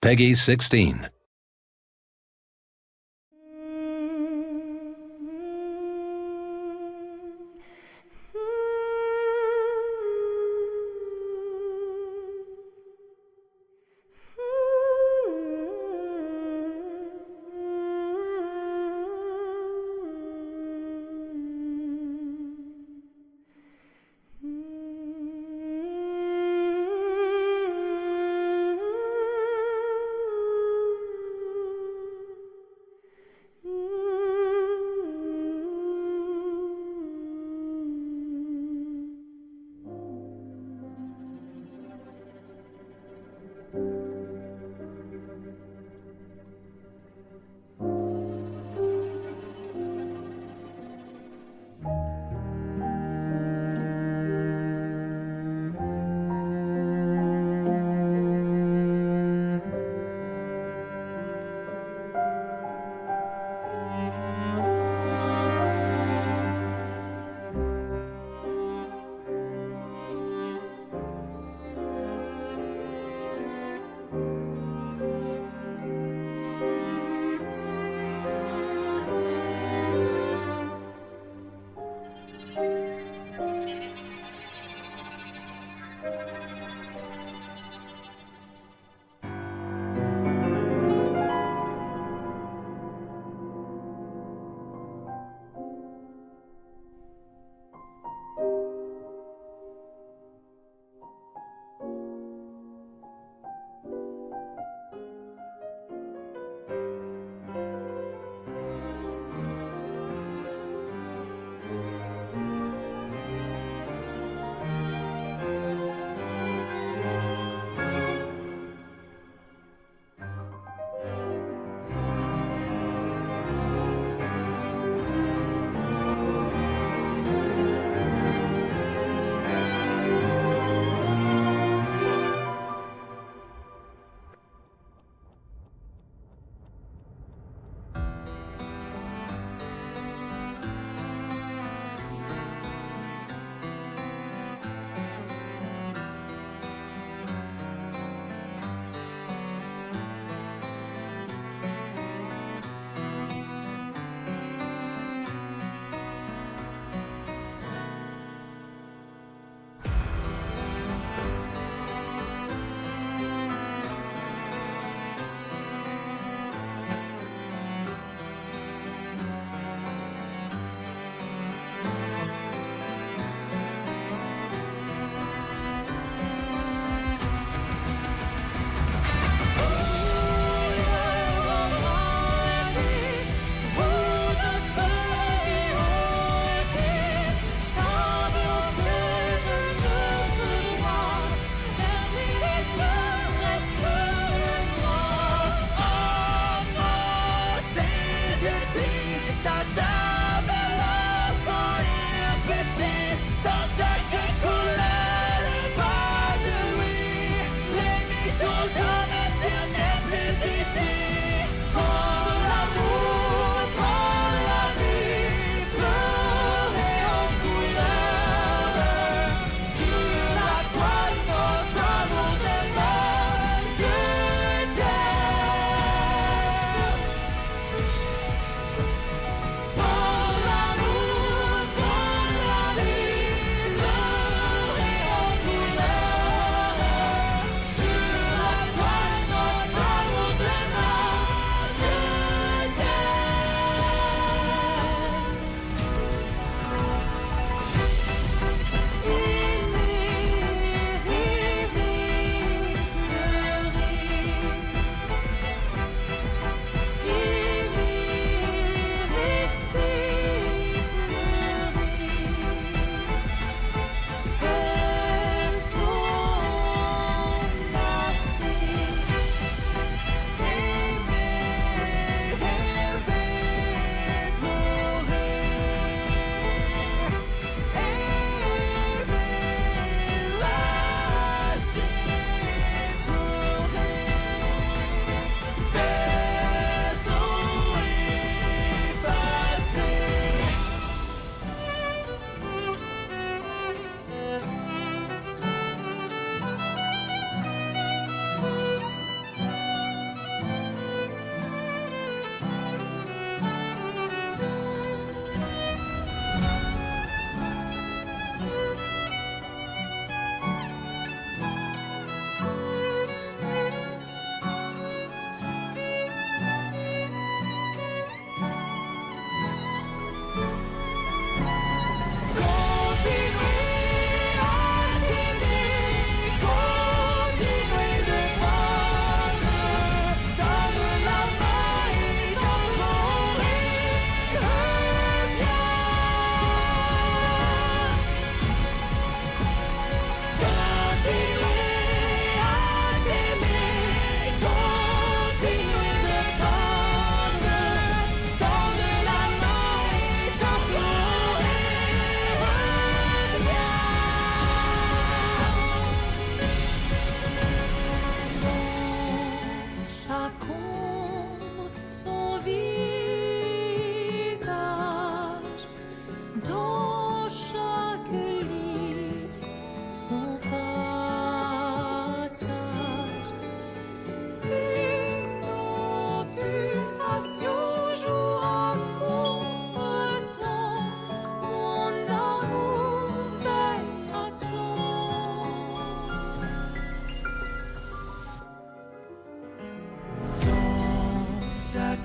Peggy 16.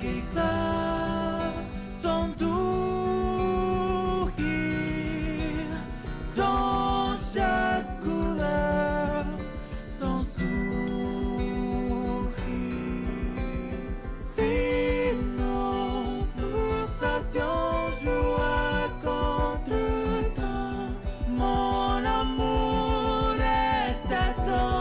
éclats sont doux dans chaque couleur, sans sourire. Si nos pulsations jouent contre temps, mon amour reste à temps.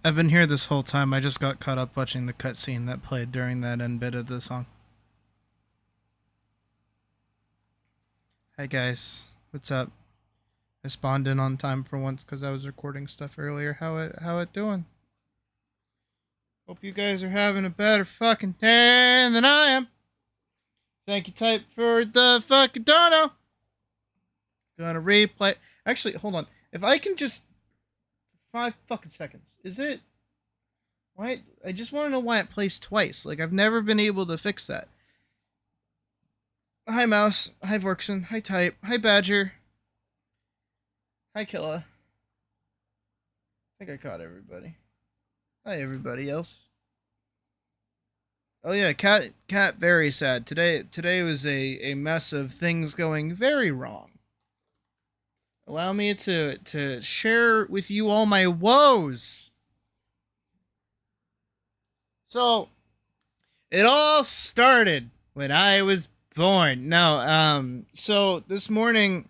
I've been here this whole time. I just got caught up watching the cutscene that played during that end bit of the song. Hey guys, what's up? I spawned in on time for once because I was recording stuff earlier. How it doing? Hope you guys are having a better fucking day than I am. Thank you, Type, for the fucking dono. Gonna replay. Actually, hold on. If I can just 5 fucking seconds. Is it? Why? I just want to know why it plays twice. Like, I've never been able to fix that. Hi, Mouse. Hi, Vorkson. Hi, Type. Hi, Badger. Hi, Killa. I think I caught everybody. Hi, everybody else. Oh yeah, cat, very sad. Today was a mess of things going very wrong. Allow me to share with you all my woes. So, it all started when I was born. No, so this morning,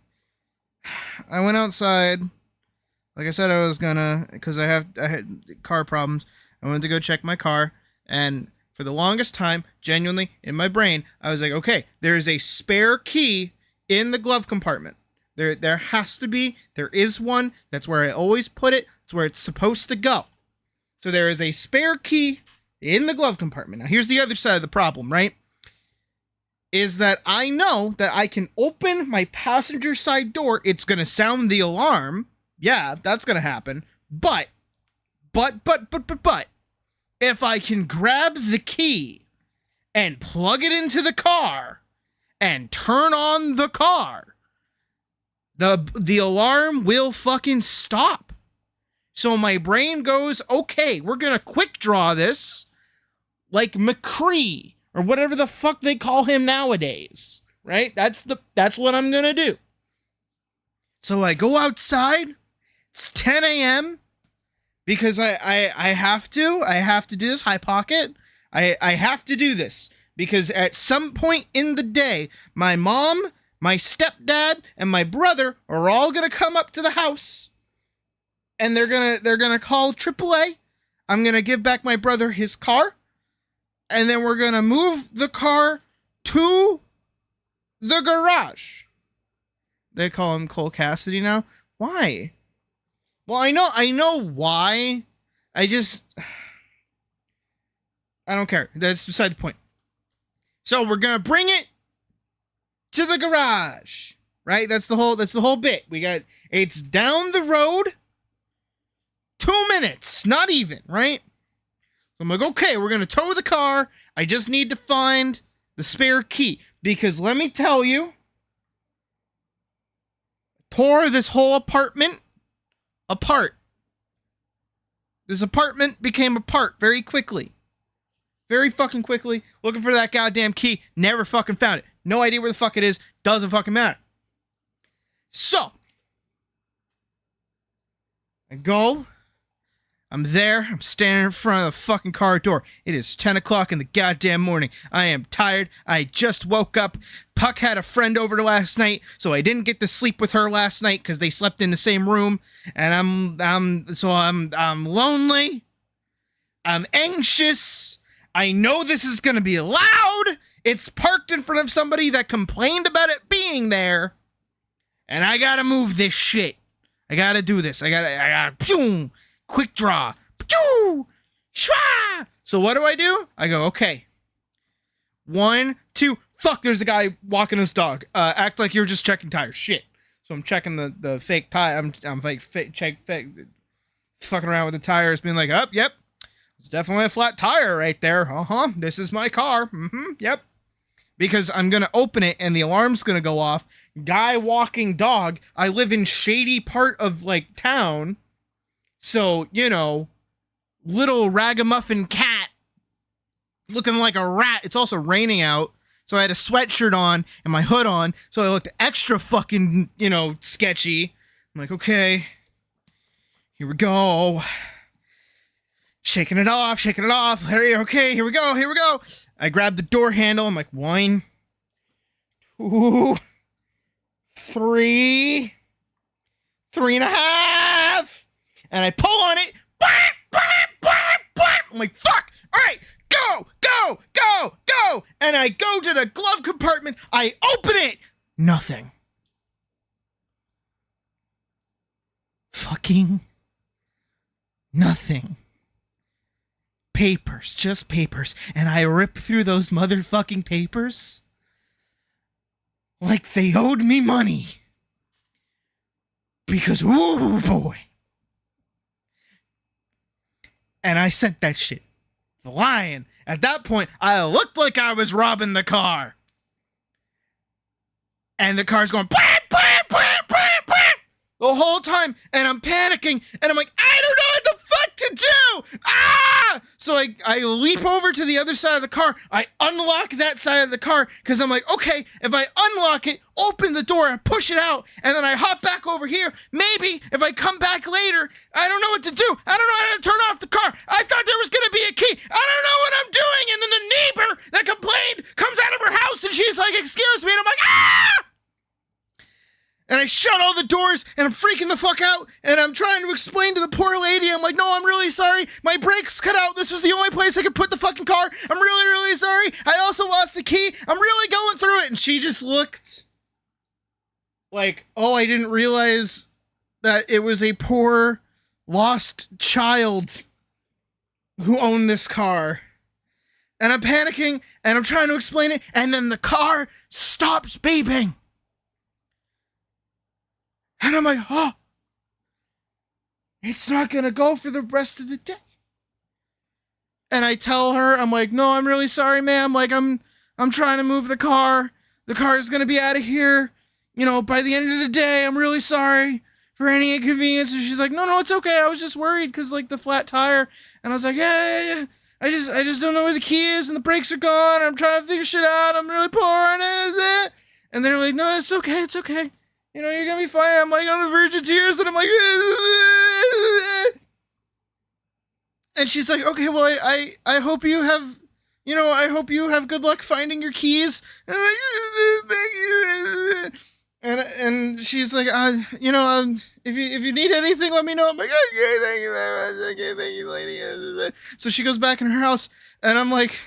I went outside. Like I said I was gonna, because I had car problems. I went to go check my car, and for the longest time, genuinely, in my brain, I was like, okay, there is a spare key in the glove compartment. There has to be. There is one. That's where I always put it. It's where it's supposed to go. So there is a spare key in the glove compartment. Now, here's the other side of the problem, right? Is that I know that I can open my passenger side door. It's going to sound the alarm. Yeah, that's going to happen. But, if I can grab the key and plug it into the car and turn on the car, the alarm will fucking stop. So my brain goes, okay, we're going to quick draw this like McCree or whatever the fuck they call him nowadays, right? That's what I'm going to do. So I go outside. It's 10 a.m. because I have to do this. High pocket. I have to do this because at some point in the day, my mom, my stepdad, and my brother are all gonna come up to the house, and they're gonna call AAA. I'm gonna give back my brother his car, and then we're gonna move the car to the garage. They call him Cole Cassidy now. Why? Well, I know why. I don't care. That's beside the point. So we're gonna bring it to the garage, right? That's the whole bit. It's down the road, 2 minutes, not even, right? So I'm like, okay, we're gonna tow the car. I just need to find the spare key because let me tell you, tore this whole apartment apart. This apartment became apart very quickly. Very fucking quickly. Looking for that goddamn key. Never fucking found it. No idea where the fuck it is. Doesn't fucking matter. So, I go. I'm there. I'm standing in front of the fucking car door. It is 10 o'clock in the goddamn morning. I am tired. I just woke up. Puck had a friend over last night, so I didn't get to sleep with her last night because they slept in the same room. And I'm lonely. I'm anxious. I know this is gonna be loud. It's parked in front of somebody that complained about it being there. And I gotta move this shit. I gotta do this. I gotta boom. Quick draw. So what do? I go, okay. 1, 2, fuck, there's a guy walking his dog. Act like you're just checking tires. Shit. So I'm checking the fake tire. I'm like fake fucking around with the tires, being like, oh, yep. It's definitely a flat tire right there. This is my car. Yep. Because I'm gonna open it and the alarm's gonna go off. Guy walking dog. I live in shady part of like town. So, little ragamuffin cat looking like a rat. It's also raining out. So I had a sweatshirt on and my hood on. So I looked extra fucking, sketchy. I'm like, okay, here we go. Shaking it off. Okay, here we go. I grabbed the door handle. I'm like, 1, 2, 3.5. And I pull on it. I'm like, fuck! Alright, go! Go! Go! Go! And I go to the glove compartment, I open it! Nothing. Fucking nothing. Papers, just papers. And I rip through those motherfucking papers like they owed me money. Because, ooh boy. And I sent that shit flying. At that point, I looked like I was robbing the car. And the car's going, blam, blam, blam, blam, blam, the whole time. And I'm panicking. And I'm like, I don't know what the fuck to do. Ah! So I leap over to the other side of the car. I unlock that side of the car because I'm like, okay, if I unlock it, open the door and push it out, and then I hop back over here, maybe if I come back later, I don't know what to do. I don't know how to turn off the car. I thought there was going to be a key. I don't know what I'm doing. And then the neighbor that complained comes out of her house and she's like, excuse me. And I'm like, ah! And I shut all the doors, and I'm freaking the fuck out, and I'm trying to explain to the poor lady, I'm like, no, I'm really sorry, my brakes cut out, this was the only place I could put the fucking car, I'm really, really sorry, I also lost the key, I'm really going through it, and she just looked like, oh, I didn't realize that it was a poor, lost child who owned this car. And I'm panicking, and I'm trying to explain it, and then the car stops beeping. And I'm like, oh, it's not going to go for the rest of the day. And I tell her, I'm like, no, I'm really sorry, ma'am. Like, I'm trying to move the car. The car is going to be out of here, you know, by the end of the day. I'm really sorry for any inconvenience. And she's like, no, it's okay. I was just worried because, like, the flat tire. And I was like, yeah. I just don't know where the key is and the brakes are gone. I'm trying to figure shit out. I'm really poor. And they're like, no, it's okay. It's okay. You know, you're gonna be fine. I'm like on the verge of tears, and I'm like, and she's like, okay, well, I hope you have, you know, I hope you have good luck finding your keys. And I'm like, thank you. And she's like, you know, if you need anything, let me know. I'm like, okay, thank you very much. Okay, thank you, lady. So she goes back in her house, and I'm like,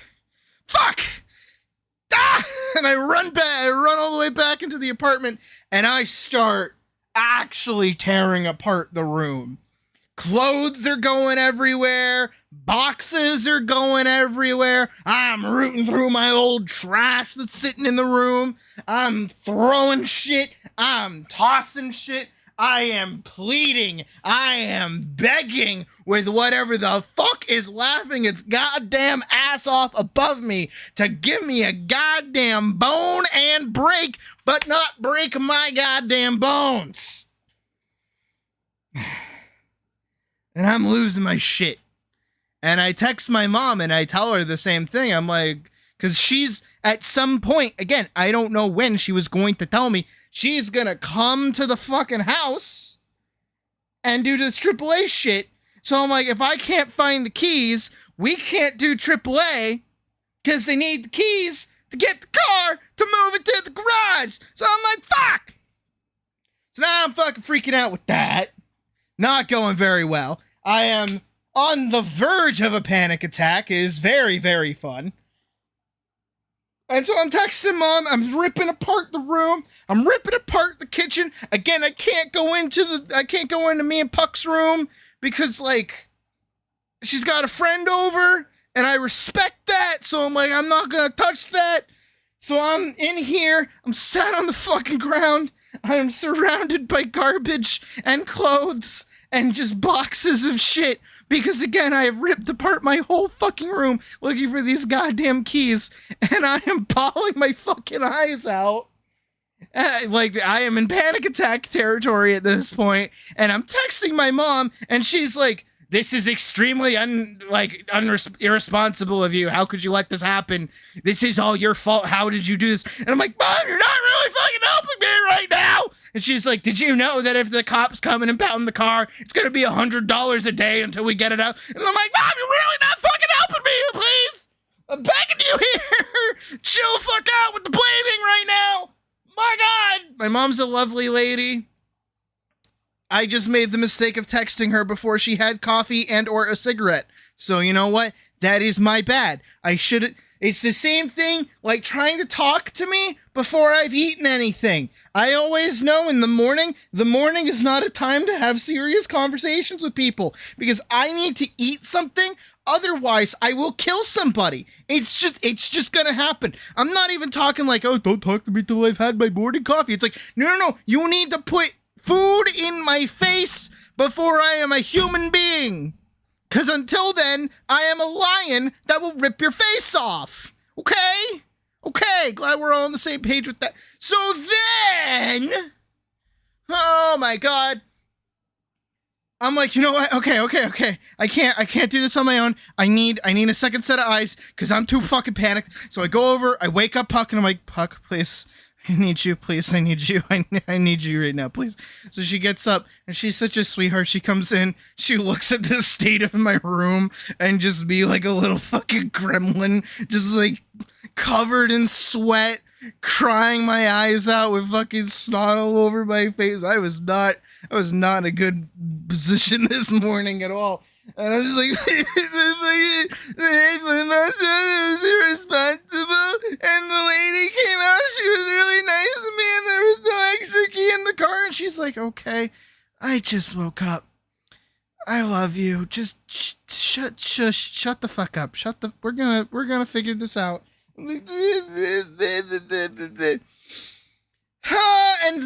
fuck. Ah! And I run all the way back into the apartment, and I start actually tearing apart the room. Clothes are going everywhere. Boxes are going everywhere. I'm rooting through my old trash that's sitting in the room. I'm throwing shit. I'm tossing shit. I am pleading. I am begging with whatever the fuck is laughing its goddamn ass off above me to give me a goddamn bone and break, but not break my goddamn bones. And I'm losing my shit. And I text my mom and I tell her the same thing. I'm like, because she's at some point, again, I don't know when she was going to tell me, she's gonna come to the fucking house and do this AAA shit. So I'm like, if I can't find the keys, we can't do AAA because they need the keys to get the car to move it to the garage. So I'm like, fuck. So now I'm fucking freaking out with that. Not going very well. I am on the verge of a panic attack. It is very, very fun. And so I'm texting mom, I'm ripping apart the room, I'm ripping apart the kitchen. Again, I can't go into me and Puck's room because, like, she's got a friend over, and I respect that, so I'm like, I'm not gonna touch that. So I'm in here, I'm sat on the fucking ground, I'm surrounded by garbage and clothes and just boxes of shit. Because, again, I have ripped apart my whole fucking room looking for these goddamn keys, and I am bawling my fucking eyes out. Like, I am in panic attack territory at this point, and I'm texting my mom, and she's like, this is extremely irresponsible of you. How could you let this happen? This is all your fault. How did you do this? And I'm like, Mom, you're not really fucking helping me right now. And she's like, did you know that if the cops come and impound the car, it's going to be $100 a day until we get it out? And I'm like, Mom, you're really not fucking helping me, please. I'm begging you here. Chill the fuck out with the blaming right now. My God. My mom's a lovely lady. I just made the mistake of texting her before she had coffee and or a cigarette. So you know what? That is my bad. I should. It's the same thing like trying to talk to me before I've eaten anything. I always know in the morning is not a time to have serious conversations with people because I need to eat something. Otherwise, I will kill somebody. It's just gonna happen. I'm not even talking like, oh, don't talk to me till I've had my morning coffee. It's like, no. You need to put food in my face before I am a human being. Because until then, I am a lion that will rip your face off. Okay? Okay, glad we're all on the same page with that. So then, oh my God. I'm like, you know what? Okay. I can't do this on my own. I need a second set of eyes because I'm too fucking panicked. So I go over, I wake up Puck, and I'm like, Puck, please. I need you, please. I need you. I need you right now, please. So she gets up, and she's such a sweetheart. She comes in, she looks at the state of my room, and just be like a little fucking gremlin, just like covered in sweat, crying my eyes out with fucking snot all over my face. I was not in a good position this morning at all. And I was like, my mom was irresponsible, and the lady came out, she was really nice to me, and there was no extra key in the car, and she's like, okay, I just woke up. I love you. Just shut the fuck up. We're gonna figure this out. And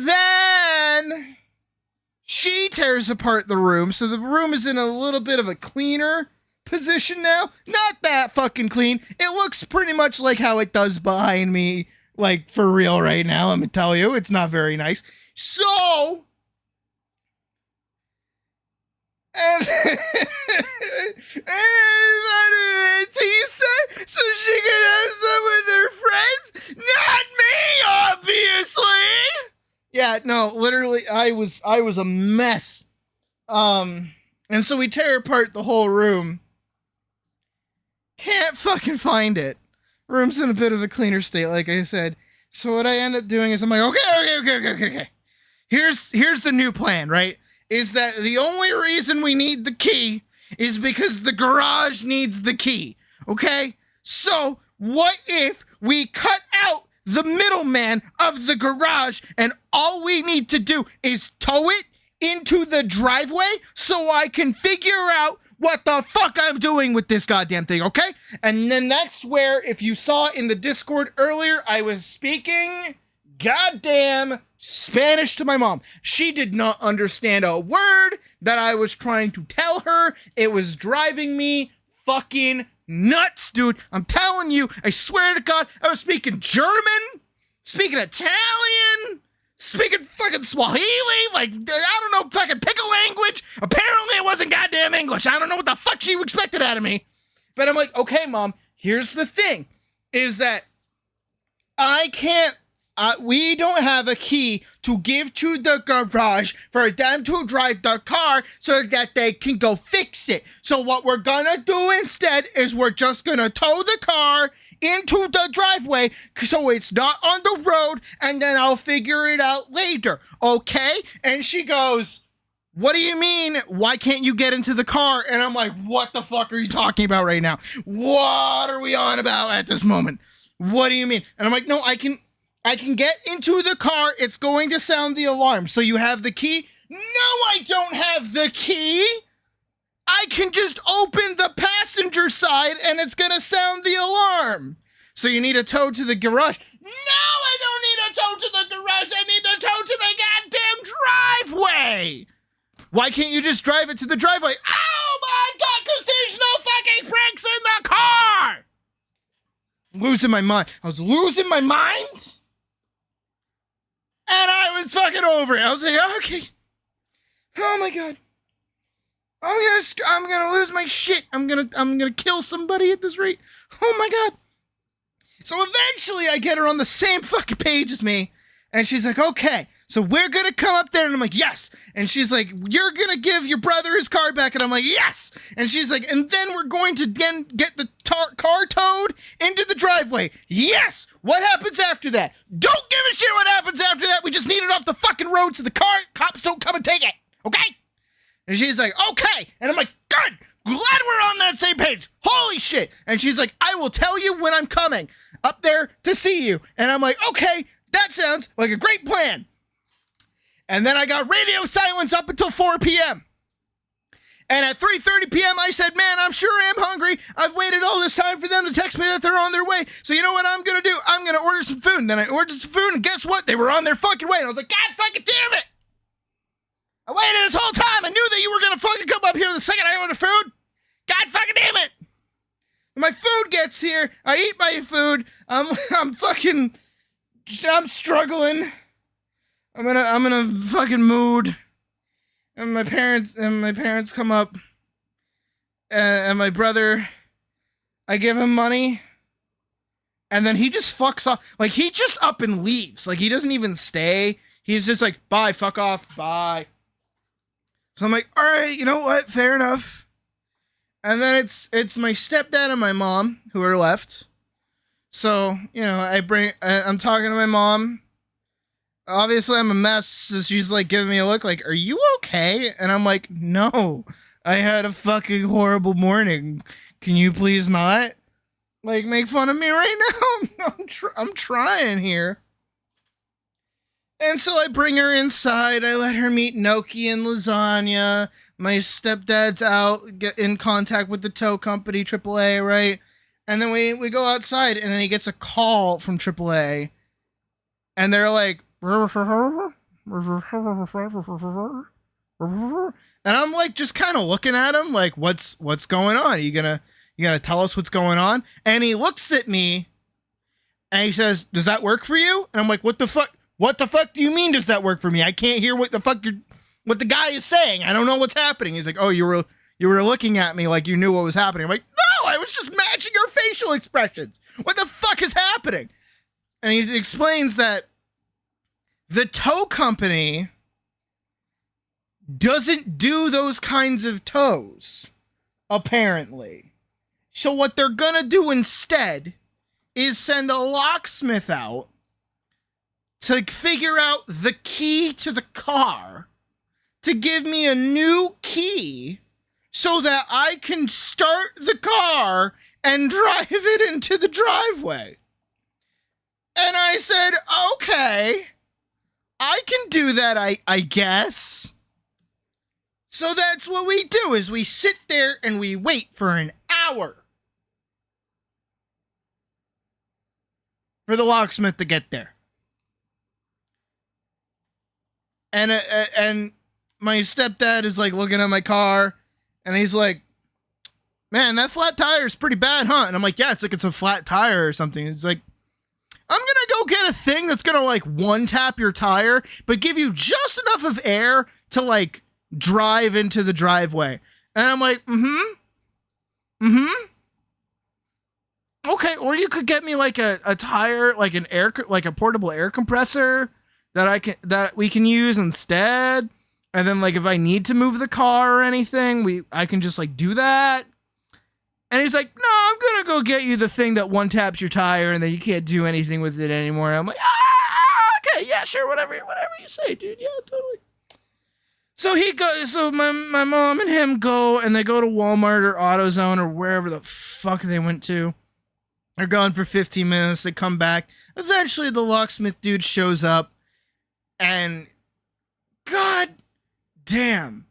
then she tears apart the room, so the room is in a little bit of a cleaner position now. Not that fucking clean. It looks pretty much like how it does behind me, like for real right now. I'm gonna tell you, it's not very nice. So, and Tisa, so she could have some with her friends. Not me, obviously. Yeah, no, literally, I was a mess. And so we tear apart the whole room. Can't fucking find it. Room's in a bit of a cleaner state, like I said. So what I end up doing is I'm like, okay. Here's the new plan, right? Is that the only reason we need the key is because the garage needs the key, okay? So what if we cut out the middleman of the garage, and all we need to do is tow it into the driveway so I can figure out what the fuck I'm doing with this goddamn thing, okay? And then that's where, if you saw in the Discord earlier, I was speaking goddamn Spanish to my mom. She did not understand a word that I was trying to tell her. It was driving me fucking nuts, dude. I'm telling you, I swear to God, I was speaking German, speaking Italian, speaking fucking Swahili, like, I don't know, fucking pickle language. Apparently it wasn't goddamn English. I don't know what the fuck she expected out of me. But I'm like, okay, Mom, here's the thing, is that we don't have a key to give to the garage for them to drive the car so that they can go fix it. So what we're gonna do instead is we're just gonna tow the car into the driveway so it's not on the road, and then I'll figure it out later, okay? And she goes, what do you mean? Why can't you get into the car? And I'm like, what the fuck are you talking about right now? What are we on about at this moment? What do you mean? And I'm like, no, I can get into the car. It's going to sound the alarm. So you have the key? No, I don't have the key. I can just open the passenger side and it's going to sound the alarm. So you need a tow to the garage. No, I don't need a tow to the garage. I need a tow to the goddamn driveway. Why can't you just drive it to the driveway? Oh my God, because there's no fucking brakes in the car. Losing my mind. I was losing my mind. And I was fucking over it. I was like, okay. Oh my God. I'm gonna lose my shit. I'm gonna kill somebody at this rate. Oh my God. So eventually I get her on the same fucking page as me. And she's like, okay, so we're gonna come up there. And I'm like, yes. And she's like, you're gonna give your brother his car back. And I'm like, yes. And she's like, and then we're going to get the car towed into the driveway. Yes. What happens after that? Don't give a shit what happens after that. We just need it off the fucking road so the cops don't come and take it. okay? And she's like, okay. And I'm like, good. Glad we're on that same page. Holy shit. And she's like, I will tell you when I'm coming up there to see you. And I'm like, okay, that sounds like a great plan. And then I got radio silence up until 4 p.m. And at 3:30 p.m., I said, man, I'm sure I am hungry. I've waited all this time for them to text me that they're on their way. So you know what I'm going to do? I'm going to order some food. And then I ordered some food, and guess what? They were on their fucking way. And I was like, God fucking damn it. I waited this whole time. I knew that you were going to fucking come up here the second I ordered food. God fucking damn it. My food gets here. I eat my food. I'm struggling. I'm in a fucking mood. And my parents come up, and my brother, I give him money, and then he just fucks off. Like, he just up and leaves. Like, he doesn't even stay. He's just like, bye, fuck off, bye. So I'm like, all right, you know what? Fair enough. And then it's my stepdad and my mom who are left. So, you know, I'm talking to my mom. Obviously, I'm a mess, so she's, like, giving me a look like, are you okay? And I'm like, no, I had a fucking horrible morning. Can you please not, like, make fun of me right now? I'm trying here. And so I bring her inside. I let her meet Gnocchi and lasagna. My stepdad's out, get in contact with the tow company, AAA, right? And then we go outside, and then he gets a call from AAA. And they're like, and I'm like just kind of looking at him like, what's going on? You gonna tell us what's going on? And he looks at me and he says, does that work for you? And I'm like, what the fuck do you mean, does that work for me? I can't hear what the guy is saying. I don't know what's happening. He's like, oh, you were looking at me like you knew what was happening. I'm like, no, I was just matching your facial expressions. What the fuck is happening? And he explains that the tow company doesn't do those kinds of tows, apparently. So what they're gonna do instead is send a locksmith out to figure out the key to the car, to give me a new key so that I can start the car and drive it into the driveway. And I said, okay, I can do that, I guess. So that's what we do, is we sit there and we wait for an hour for the locksmith to get there. And my stepdad is like looking at my car, and he's like, man, that flat tire is pretty bad, huh? And I'm like, yeah, it's a flat tire or something. It's like, I'm gonna go get a thing that's gonna like one tap your tire, but give you just enough of air to like drive into the driveway. And I'm like, okay, or you could get me like a tire, like a portable air compressor that we can use instead. And then like if I need to move the car or anything, I can just like do that. And he's like, no, I'm going to go get you the thing that one taps your tire and then you can't do anything with it anymore. I'm like, okay, yeah, sure, whatever you say, dude. Yeah, totally. So my mom and him go, and they go to Walmart or AutoZone or wherever the fuck they went to. They're gone for 15 minutes. They come back. Eventually the locksmith dude shows up, and god damn,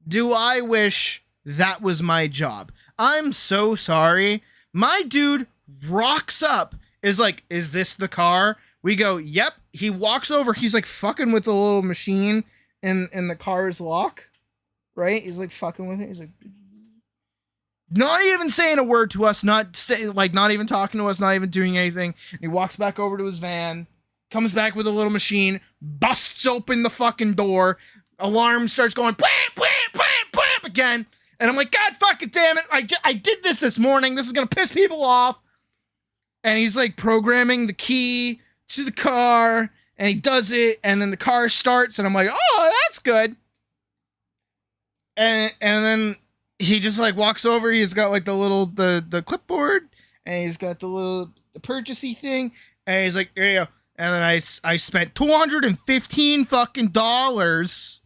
do I wish that was my job. I'm so sorry. My dude rocks up, is like, is this the car? We go, yep. He walks over. He's like fucking with the little machine in the car's lock, right? He's like fucking with it. He's like, not even saying a word to us, not even talking to us, not even doing anything. And he walks back over to his van, comes back with a little machine, busts open the fucking door. Alarm starts going, blam, blam, blam, blam, again. And I'm like, God fucking damn it. I did this morning. This is going to piss people off. And he's like programming the key to the car, and he does it. And then the car starts, and I'm like, oh, that's good. And then he just like walks over. He's got like the clipboard, and he's got the purchasey thing. And he's like, there you go. And then I spent $215 fucking dollars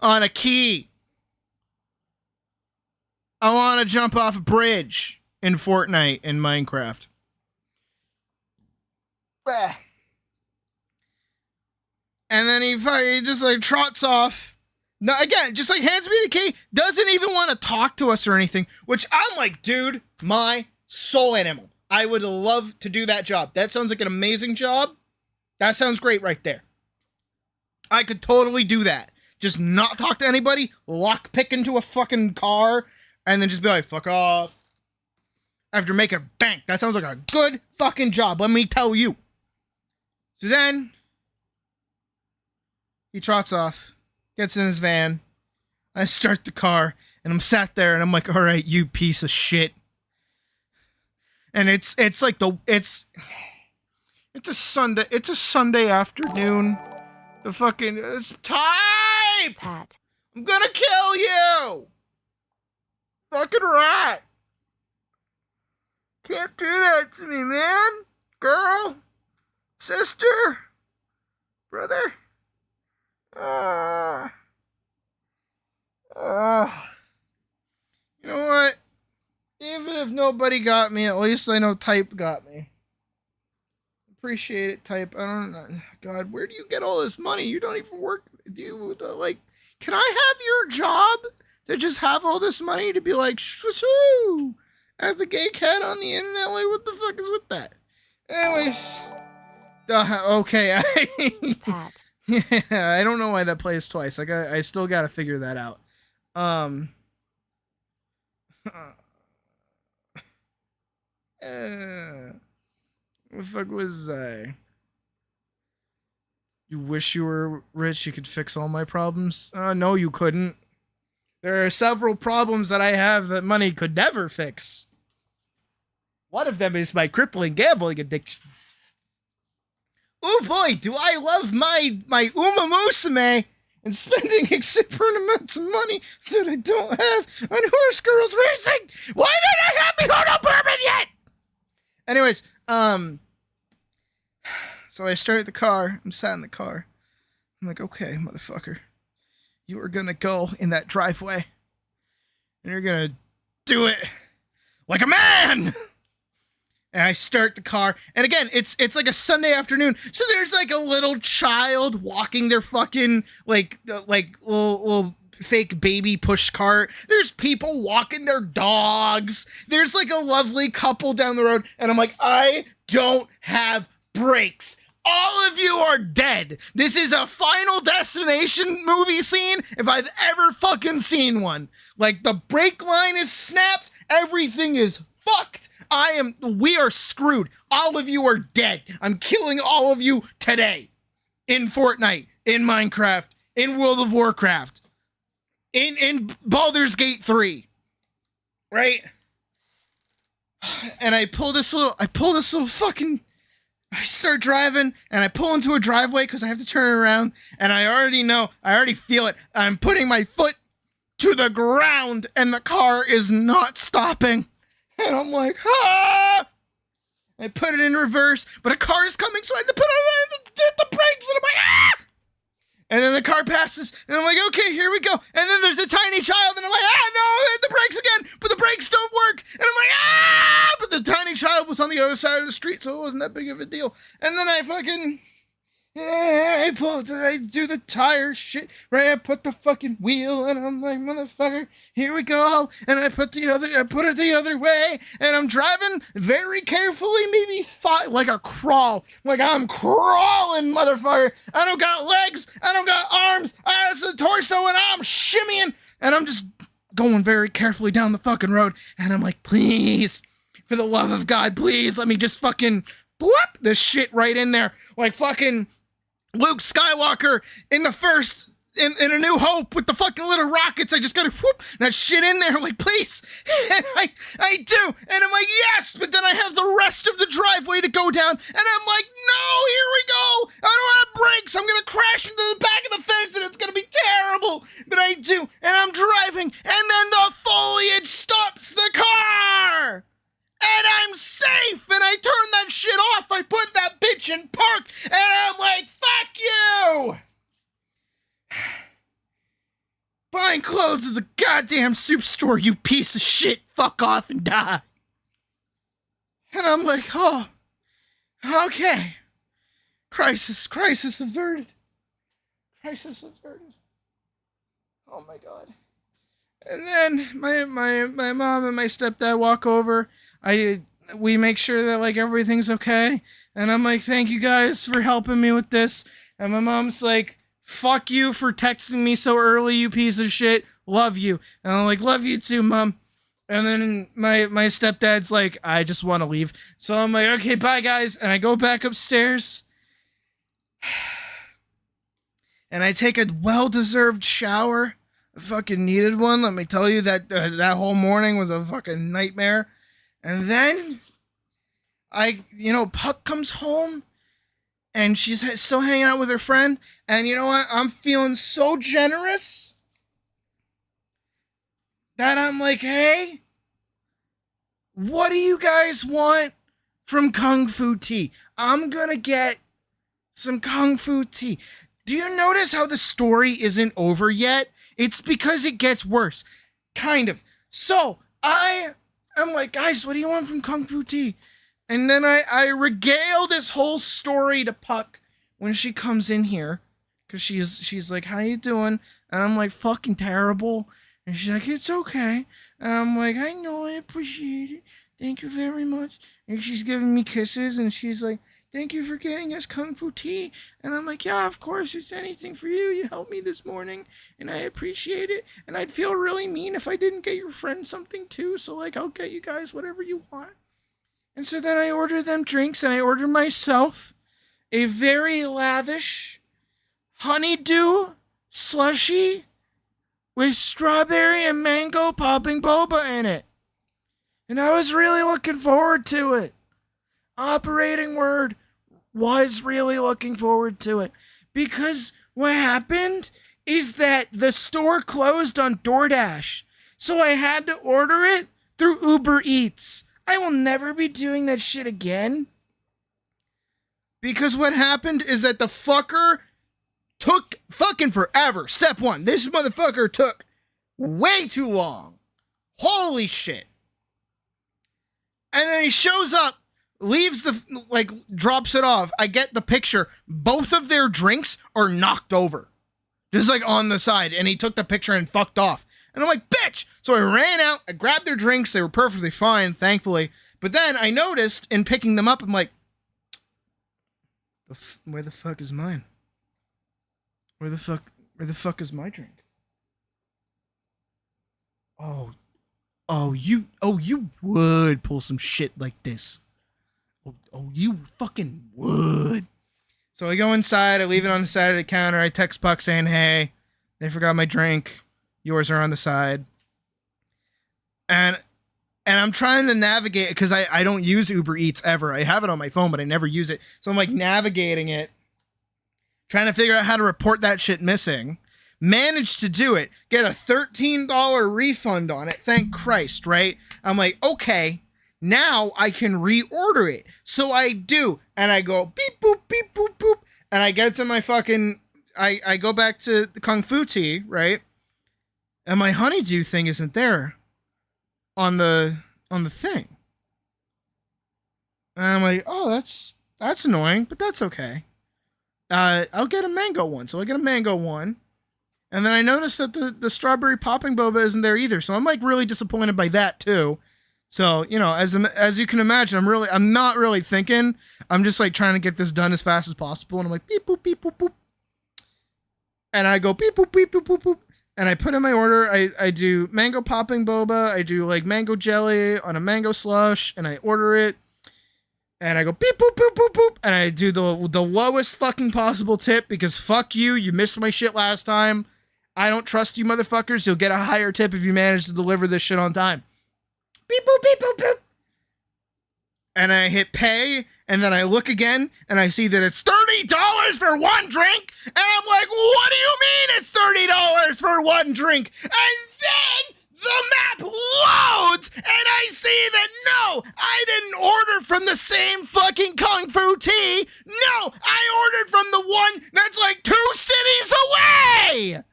on a key. I want to jump off a bridge in Fortnite in Minecraft. And then he just like trots off. No, again, just like hands me the key, doesn't even want to talk to us or anything, which I'm like, dude, my soul animal. I would love to do that job. That sounds like an amazing job. That sounds great right there. I could totally do that. Just not talk to anybody, lockpick into a fucking car, and then just be like, fuck off. After making bank. That sounds like a good fucking job, let me tell you. So then, he trots off, gets in his van, I start the car, and I'm sat there, and I'm like, all right, you piece of shit. And it's a Sunday afternoon. The fucking, it's type! Pat. I'm gonna kill you! Fucking rat! Can't do that to me, man! Girl! Sister! Brother! You know what? Even if nobody got me, at least I know Type got me. Appreciate it, Type. I don't know. God, where do you get all this money? You don't even work. Do you, like, can I have your job to just have all this money to be like, shoo, at the gay cat on the internet? Like, what the fuck is with that? Anyways. Okay. Pat. Yeah, I don't know why that plays twice. I still gotta figure that out. What the fuck was I? You wish you were rich, you could fix all my problems? No, you couldn't. There are several problems that I have that money could never fix. One of them is my crippling gambling addiction. Oh boy, do I love my Uma Musume and spending exuberant amounts of money that I don't have on Horse Girls Racing. Why did I have me hold up bourbon yet? Anyways, so I start the car. I'm sat in the car. I'm like, okay, motherfucker, you are gonna go in that driveway and you're gonna do it like a man. And I start the car, and again, it's like a Sunday afternoon, so there's like a little child walking their fucking like little fake baby push cart. There's people walking their dogs. There's like a lovely couple down the road, and I'm like, I don't have brakes. All of you are dead. This is a Final Destination movie scene if I've ever fucking seen one. Like, the brake line is snapped, everything is fucked. We are screwed. All of you are dead. I'm killing all of you today. In Fortnite, in Minecraft, in World of Warcraft, in Baldur's Gate 3. Right? And I start driving, and I pull into a driveway because I have to turn around, and I already feel it. I'm putting my foot to the ground, and the car is not stopping. And I'm like, ah! I put it in reverse, but a car is coming, so I have to put the brakes, and I'm like, ah! And then the car passes, and I'm like, okay, here we go. And then there's a tiny child, and I'm like, ah, no, hit the brakes again, but the brakes don't work. And I'm like, ah! But the tiny child was on the other side of the street, so it wasn't that big of a deal. And then I do the tire shit, right? I put the fucking wheel, and I'm like, motherfucker, here we go. And I put it the other way, and I'm driving very carefully, maybe like a crawl. Like, I'm crawling, motherfucker. I don't got legs, I don't got arms, I have the torso, and I'm shimmying, and I'm just going very carefully down the fucking road, and I'm like, please, for the love of God, please, let me just fucking whoop this shit right in there. Like fucking Luke Skywalker in A New Hope with the fucking little rockets. I just gotta whoop that shit in there, like, please. And I do, and I'm like, yes, but then I have the rest of the driveway to go down, and I'm like, no, here we go. I don't have brakes. I'm gonna crash into the back of the fence, and it's gonna be terrible. But I do, and I'm driving, and then the foliage stops the car. And I'm safe, and I turn that shit off. I put that bitch in park, and I'm like, fuck you. buying clothes at the goddamn soup store, you piece of shit. Fuck off and die. And I'm like, oh, okay. Crisis averted. Crisis averted. Oh my God. And then my mom and my stepdad walk over. We make sure that like everything's okay. And I'm like, thank you guys for helping me with this. And my mom's like, fuck you for texting me so early, you piece of shit. Love you. And I'm like, love you too, Mom. And then my stepdad's like, I just want to leave. So I'm like, okay, bye guys. And I go back upstairs. And I take a well-deserved shower. A fucking needed one. Let me tell you that that whole morning was a fucking nightmare. And then Puck comes home and she's still hanging out with her friend. And you know what? I'm feeling so generous that I'm like, hey, what do you guys want from Kung Fu Tea? I'm gonna get some Kung Fu Tea. Do you notice how the story isn't over yet? It's because it gets worse. Kind of. So, I'm like, guys, what do you want from Kung Fu Tea? And then I regale this whole story to Puck when she comes in here. Because she's like, how you doing? And I'm like, fucking terrible. And she's like, it's okay. And I'm like, I know, I appreciate it. Thank you very much. And she's giving me kisses, and she's like, thank you for getting us Kung Fu Tea. And I'm like, yeah, of course, it's anything for you. You helped me this morning, and I appreciate it. And I'd feel really mean if I didn't get your friend something too. So, like, I'll get you guys whatever you want. And so then I order them drinks, and I order myself a very lavish honeydew slushy with strawberry and mango popping boba in it. And I was really looking forward to it. Operating word, was really looking forward to it. Because what happened is that the store closed on DoorDash. So I had to order it through Uber Eats. I will never be doing that shit again. Because what happened is that the fucker took fucking forever. Step one, this motherfucker took way too long. Holy shit. And then he shows up, leaves drops it off. I get the picture. Both of their drinks are knocked over. Just like on the side. And he took the picture and fucked off. And I'm like, bitch! So I ran out, I grabbed their drinks, they were perfectly fine, thankfully. But then I noticed in picking them up, I'm like, where the fuck is mine? Where the fuck is my drink? You would pull some shit like this. Oh, you fucking would. So I go inside, I leave it on the side of the counter, I text Puck saying, hey, they forgot my drink. Yours are on the side. And I'm trying to navigate, because I don't use Uber Eats ever. I have it on my phone, but I never use it. So I'm like navigating it, trying to figure out how to report that shit missing. Managed to do it. Get a $13 refund on it. Thank Christ, right? I'm like, okay, now I can reorder it. So I do. And I go beep, boop, beep, boop, boop. And I get to my fucking, I go back to the Kung Fu Tea, right? And my honeydew thing isn't there on the thing. And I'm like, oh, that's annoying, but that's okay. I'll get a mango one. So I get a mango one. And then I noticed that the strawberry popping boba isn't there either. So I'm like really disappointed by that too. So, you know, as you can imagine, I'm not really thinking. I'm just like trying to get this done as fast as possible. And I'm like, beep, boop, beep, boop, boop. And I go beep, boop, beep, boop, boop, boop. And I put in my order. I do mango popping boba. I do like mango jelly on a mango slush. And I order it. And I go beep, boop, boop, boop, boop. And I do the lowest fucking possible tip, because fuck you. You missed my shit last time. I don't trust you motherfuckers. You'll get a higher tip if you manage to deliver this shit on time. Beep, boop, beep, boop, boop. And I hit pay, and then I look again, and I see that it's $30 for one drink. And I'm like, what do you mean it's $30 for one drink? And then the map loads, and I see that no, I didn't order from the same fucking Kung Fu Tea. No, I ordered from the one that's like 2 cities away.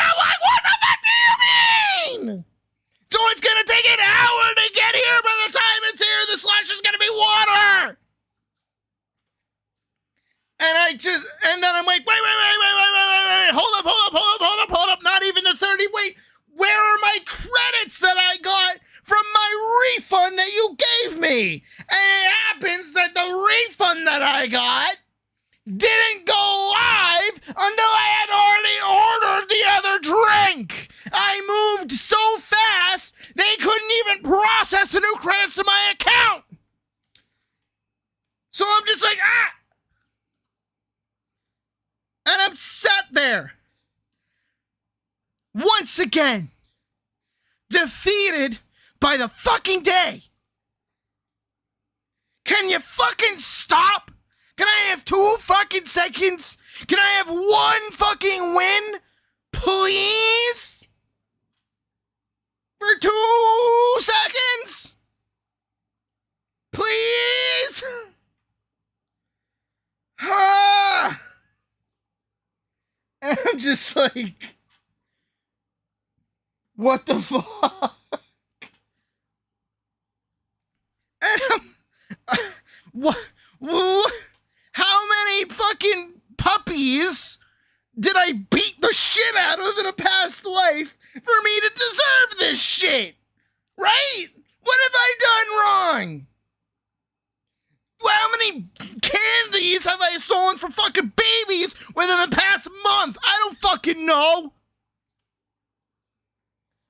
I'm like, what the fuck do you mean? So it's gonna take an hour to get here. By the time it's here, the slush is gonna be water. And then I'm like, wait, hold up. Not even the 30. Wait, where are my credits that I got from my refund that you gave me? And it happens that the refund that I got didn't go live until I had already ordered the other drink. I moved so fast, they couldn't even process the new credits to my account. So I'm just like, and I'm sat there, once again, defeated by the fucking day. Can you fucking stop? Can I have 2 fucking seconds? Can I have 1 fucking win? Please? For 2 seconds? Please? And I'm just like, what the fuck? And what? How many fucking puppies did I beat the shit out of in a past life for me to deserve this shit? Right? What have I done wrong? How many candies have I stolen from fucking babies within the past month? I don't fucking know.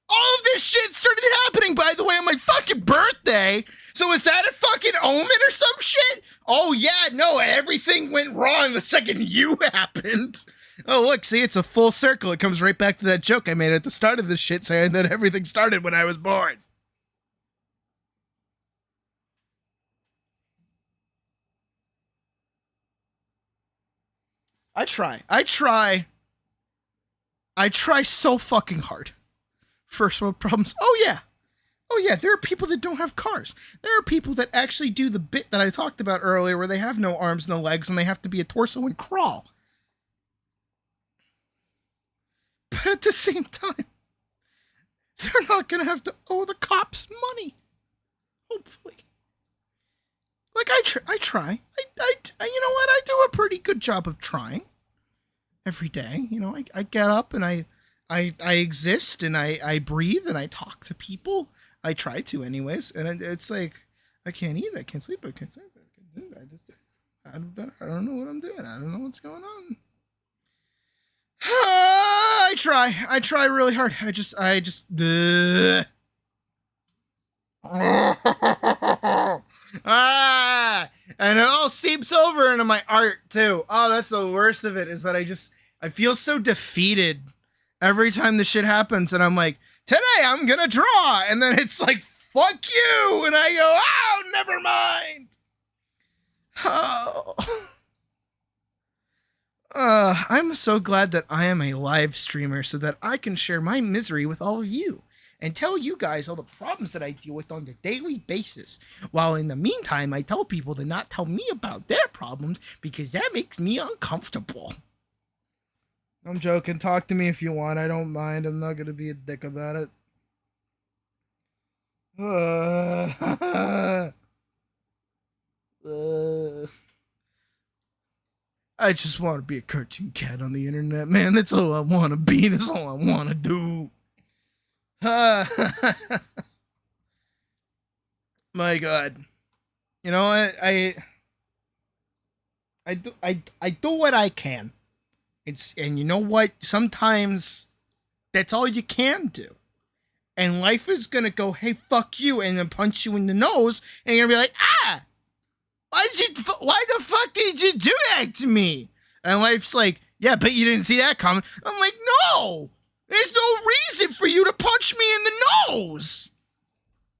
All of this shit started happening, by the way, on my fucking birthday. So is that a fucking omen or some shit? Oh yeah, no, everything went wrong the second you happened. Oh look, see, it's a full circle. It comes right back to that joke I made at the start of this shit saying that everything started when I was born. I try so fucking hard. First world problems. Oh yeah, there are people that don't have cars. There are people that actually do the bit that I talked about earlier where they have no arms, no legs, and they have to be a torso and crawl. But at the same time, they're not gonna have to owe the cops money. Hopefully. Like, I try. You know what? I do a pretty good job of trying. Every day, you know, I get up and I exist and I breathe and I talk to people. I try to anyways. And it's like, I can't eat, I can't sleep, I can't think, I don't know what I'm doing. I don't know what's going on. I try really hard. I just and it all seeps over into my art too. Oh, that's the worst of it, is that I feel so defeated every time this shit happens, and I'm like, today I'm gonna draw, and then it's like, fuck you, and I go, oh, never mind. Oh. I'm so glad that I am a live streamer so that I can share my misery with all of you and tell you guys all the problems that I deal with on a daily basis. While in the meantime, I tell people to not tell me about their problems because that makes me uncomfortable. I'm joking. Talk to me if you want. I don't mind. I'm not going to be a dick about it. I just want to be a cartoon cat on the internet, man. That's all I want to be. That's all I want to do. My God. You know, I do what I can. And you know what? Sometimes that's all you can do. And life is gonna go, hey, fuck you, and then punch you in the nose, and you're gonna be like, why the fuck did you do that to me? And life's like, yeah, but you didn't see that coming. I'm like, no, there's no reason for you to punch me in the nose.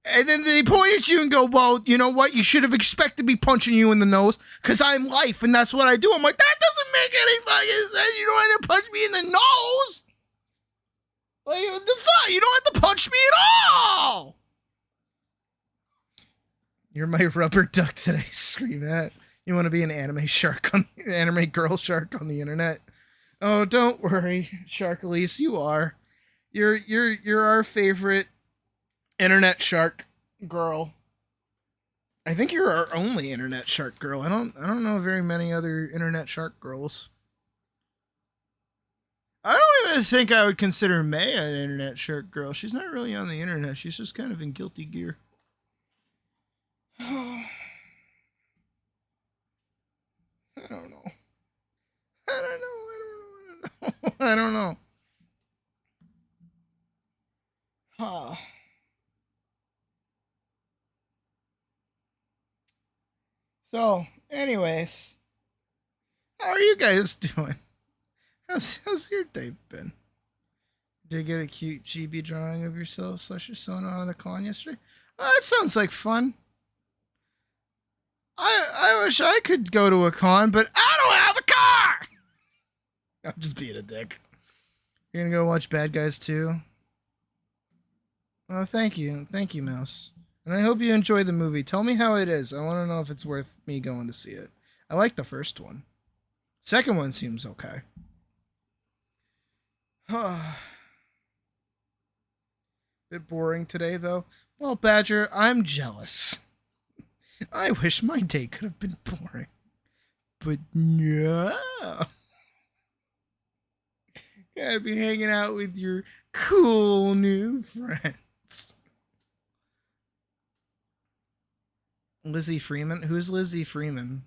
And then they point at you and go, well, you know what? You should have expected me punching you in the nose because I'm life and that's what I do. I'm like, that doesn't make any fucking sense. You don't have to punch me in the nose. Like, what the fuck? You don't have to punch me at all. You're my rubber duck that I scream at. You want to be an anime shark anime girl shark on the internet? Oh, don't worry, Shark Elise, you are. You're our favorite internet shark girl. I think you're our only internet shark girl. I don't know very many other internet shark girls. I don't even think I would consider May an internet shark girl. She's not really on the internet. She's just kind of in guilty gear. I don't know. I don't know. I don't know. I don't know. I don't know. Huh. So, anyways, how are you guys doing? How's your day been? Did you get a cute chibi drawing of yourself / your son on a con yesterday? Oh, that sounds like fun. I wish I could go to a con, but I don't have a car! I'm just being a dick. You're gonna go watch Bad Guys 2? Oh, thank you. Thank you, Mouse. And I hope you enjoy the movie. Tell me how it is. I want to know if it's worth me going to see it. I like the first one. Second one seems okay. Bit boring today, though. Well, Badger, I'm jealous. I wish my day could have been boring. But no. Gotta be hanging out with your cool new friends. Lizzie Freeman? Who's Lizzie Freeman?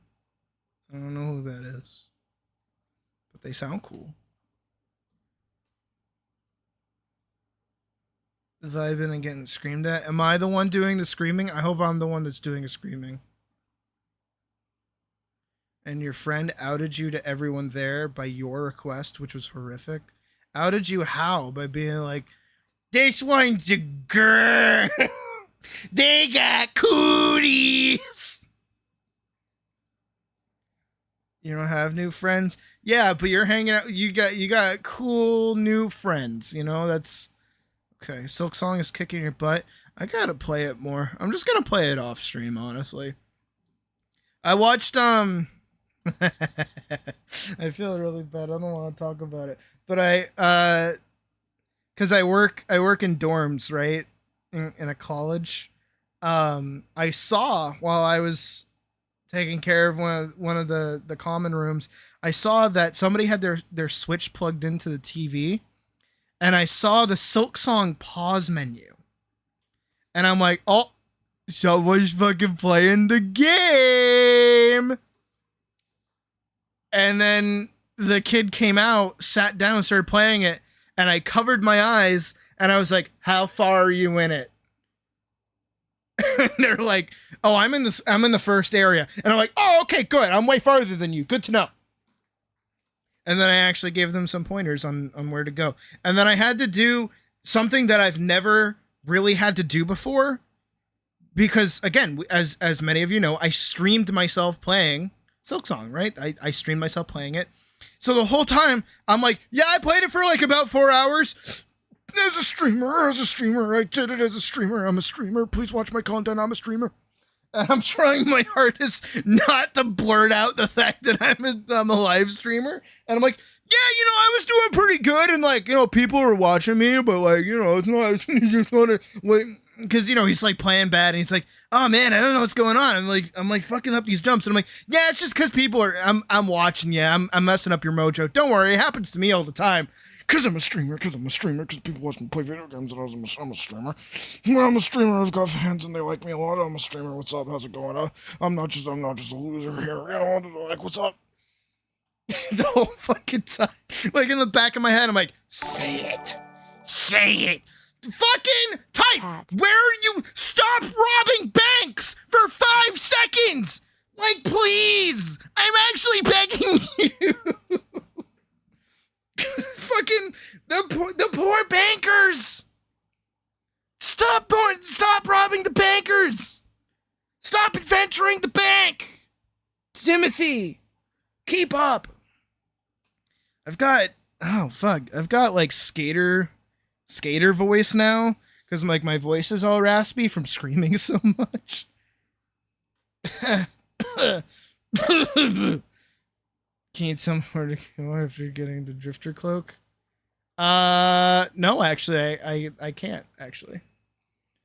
I don't know who that is. But they sound cool. Vibing and getting screamed at. Am I the one doing the screaming? I hope I'm the one that's doing the screaming. And your friend outed you to everyone there by your request, which was horrific. Outed you how? By being like, this one's a girl. They got cooties. You don't have new friends? Yeah, but you're hanging out. You got cool new friends. You know, that's okay. Silk Song is kicking your butt. I gotta play it more. I'm just gonna play it off stream, honestly. I watched I feel really bad. I don't want to talk about it, but because I work in dorms, right, in a college. I saw while I was taking care of one of the common rooms, I saw that somebody had their Switch plugged into the TV, and I saw the Silk Song pause menu, and I'm like, oh, someone's fucking playing the game. And then the kid came out, sat down, started playing it, and I covered my eyes, and I was like, how far are you in it? And they're like, oh, I'm in the first area. And I'm like, oh, okay, good. I'm way farther than you. Good to know. And then I actually gave them some pointers on where to go. And then I had to do something that I've never really had to do before. Because, again, as many of you know, I streamed myself playing Silk Song, right? I streamed myself playing it. So the whole time, I'm like, yeah, I played it for like about 4 hours. As a streamer, I did it as a streamer. I'm a streamer. Please watch my content. I'm a streamer. And I'm trying my hardest not to blurt out the fact that I'm a live streamer. And I'm like, yeah, I was doing pretty good. And like, people were watching me, but like, it's not, you just want to, like, because, he's like playing bad and he's like, oh man, I don't know what's going on. I'm like fucking up these jumps. And I'm like, yeah, it's just because people are, I'm watching you. I'm messing up your mojo. Don't worry. It happens to me all the time. Because I'm a streamer, because people watch me play video games, and I'm a streamer. I'm a streamer, I've got fans, and they like me a lot. I'm a streamer, what's up, how's it going? I'm not just a loser here, like, what's up? The whole fucking time. Like, in the back of my head, I'm like, say it. Fucking type! Pat. Where are you? Stop robbing banks for 5 seconds! Like, please! I'm actually begging you! Fucking the poor bankers. Stop robbing the bankers. Stop adventuring the bank. Timothy, keep up. I've got like skater voice now because like my voice is all raspy from screaming so much. Can you tell me where to go after getting the drifter cloak? No, actually, I can't, actually.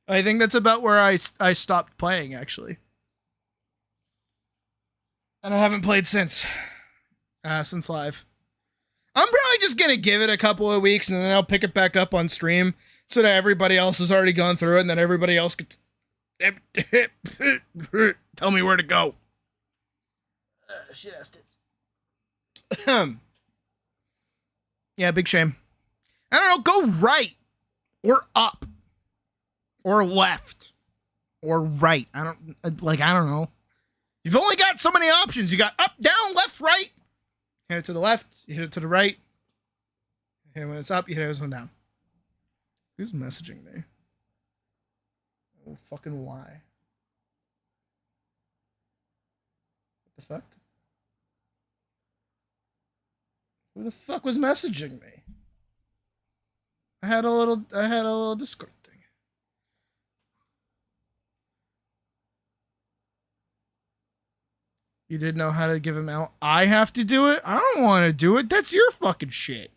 I think that's about where I stopped playing, actually. And I haven't played since live. I'm probably just gonna give it a couple of weeks and then I'll pick it back up on stream so that everybody else has already gone through it and then everybody else could tell me where to go. Shit ass tits. Yeah, big shame. I don't know, go right or up or left or right. I don't know. You've only got so many options. You got up, down, left, right. Hit it to the left, you hit it to the right. And when it's up, you hit it when down. Who's messaging me? Oh, fucking why? What the fuck? Who the fuck was messaging me? I had a little Discord thing. You didn't know how to give him out. I have to do it? I don't want to do it. That's your fucking shit.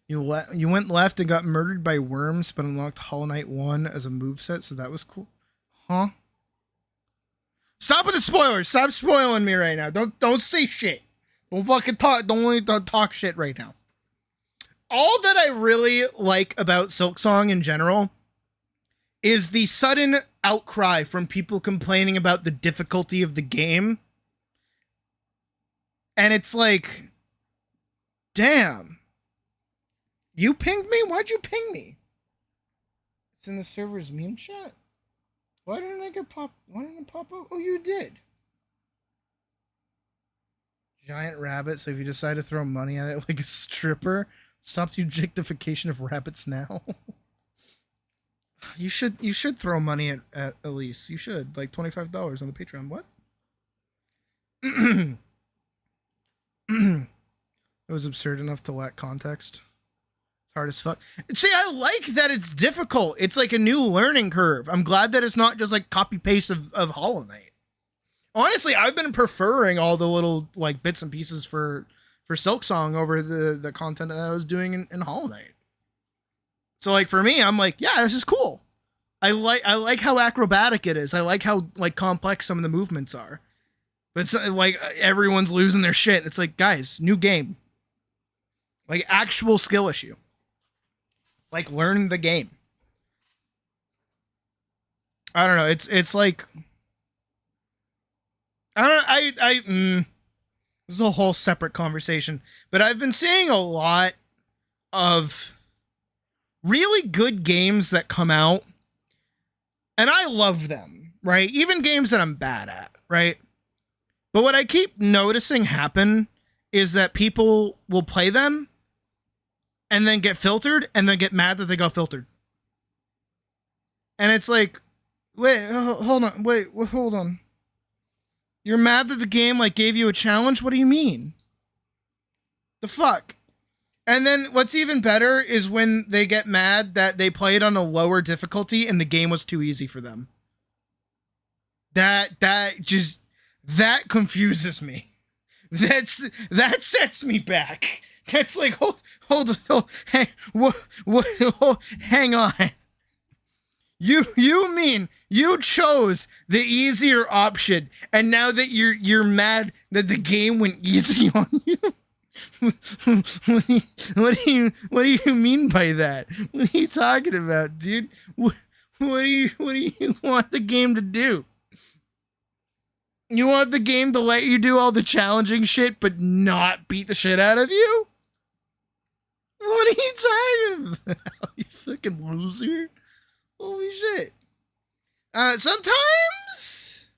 You went left and got murdered by worms, but unlocked Hollow Knight 1 as a moveset, so that was cool. Huh? Stop with the spoilers. Stop spoiling me right now. Don't say shit. Don't fucking talk. Don't talk shit right now. All that I really like about Silksong in general is the sudden outcry from people complaining about the difficulty of the game. And it's like, damn. You pinged me? Why'd you ping me? It's in the server's meme chat? Why didn't it pop up? Oh, you did. Giant rabbit, so if you decide to throw money at it like a stripper, stop the objectification of rabbits now. You should throw money at Elise. You should. Like $25 on the Patreon. What? It was absurd enough to lack context. It's hard as fuck. See, I like that it's difficult. It's like a new learning curve. I'm glad that it's not just like copy paste of Hollow Knight. Honestly, I've been preferring all the little like bits and pieces for Silksong over the content that I was doing in Hollow Knight. So like for me, I'm like, yeah, this is cool. I like how acrobatic it is. I like how like complex some of the movements are. But it's like everyone's losing their shit. It's like, guys, new game. Like actual skill issue. Like learn the game. I don't know. It's like I don't know. This is a whole separate conversation, but I've been seeing a lot of really good games that come out, and I love them, right? Even games that I'm bad at, right? But what I keep noticing happen is that people will play them and then get filtered and then get mad that they got filtered. And it's like, wait, hold on. You're mad that the game like gave you a challenge? What do you mean? The fuck? And then what's even better is when they get mad that they played on a lower difficulty and the game was too easy for them. That confuses me. That sets me back. That's like, hold hang on. You mean you chose the easier option, and now that you're mad that the game went easy on you? What do you mean by that? What are you talking about, dude? What do you want the game to do? You want the game to let you do all the challenging shit but not beat the shit out of you? What are you talking about? You fucking loser. Holy shit. Sometimes,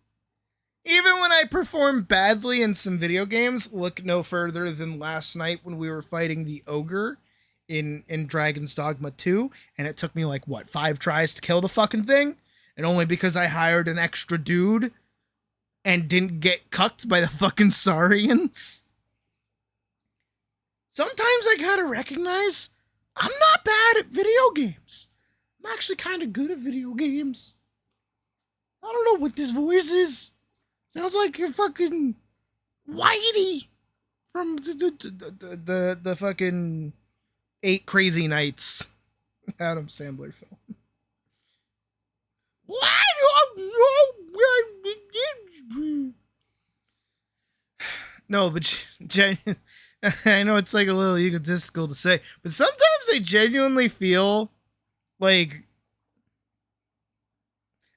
even when I perform badly in some video games, look no further than last night when we were fighting the ogre in Dragon's Dogma 2, and it took me like, 5 tries to kill the fucking thing? And only because I hired an extra dude and didn't get cucked by the fucking Saurians? Sometimes I gotta recognize I'm not bad at video games. I'm actually kind of good at video games. I don't know what this voice is. Sounds like you're fucking Whitey from the fucking 8 Crazy Nights Adam Sandler film. I don't know. No, but I know it's like a little egotistical to say, but sometimes I genuinely feel like,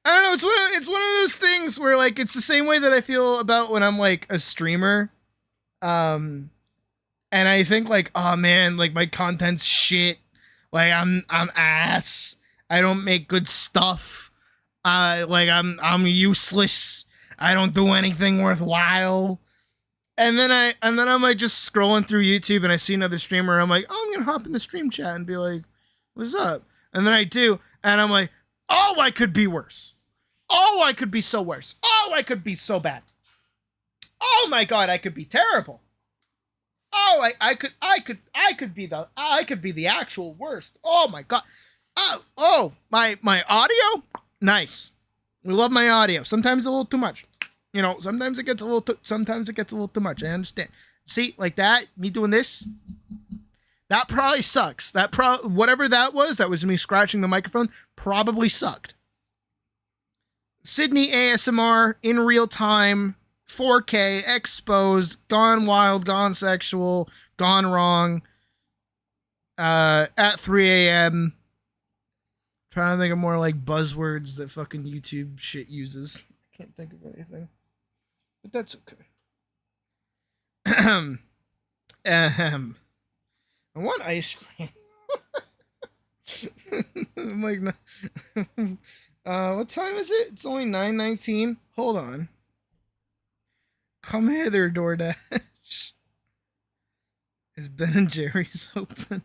I don't know, it's one of those things where like it's the same way that I feel about when I'm like a streamer. And I think like, oh man, like my content's shit. Like I'm ass. I don't make good stuff. Like I'm useless. I don't do anything worthwhile. And then I'm like just scrolling through YouTube and I see another streamer. I'm like, oh, I'm gonna hop in the stream chat and be like, what's up? And then I do, and I'm like, oh, I could be worse. Oh, I could be so worse. Oh, I could be so bad. Oh my god, I could be terrible. Oh, I could be the actual worst. Oh my god. Oh, my audio? Nice. We love my audio. Sometimes a little too much. You know, sometimes it gets a little too much. I understand. See, like that, me doing this, that probably sucks. Whatever that was me scratching the microphone, probably sucked. Sydney ASMR in real time, 4K, exposed, gone wild, gone sexual, gone wrong, at 3 a.m. Trying to think of more like buzzwords that fucking YouTube shit uses. I can't think of anything. But that's okay. I want ice cream. I'm like, what time is it? It's only 9:19. Hold on. Come hither, DoorDash. Is Ben and Jerry's open?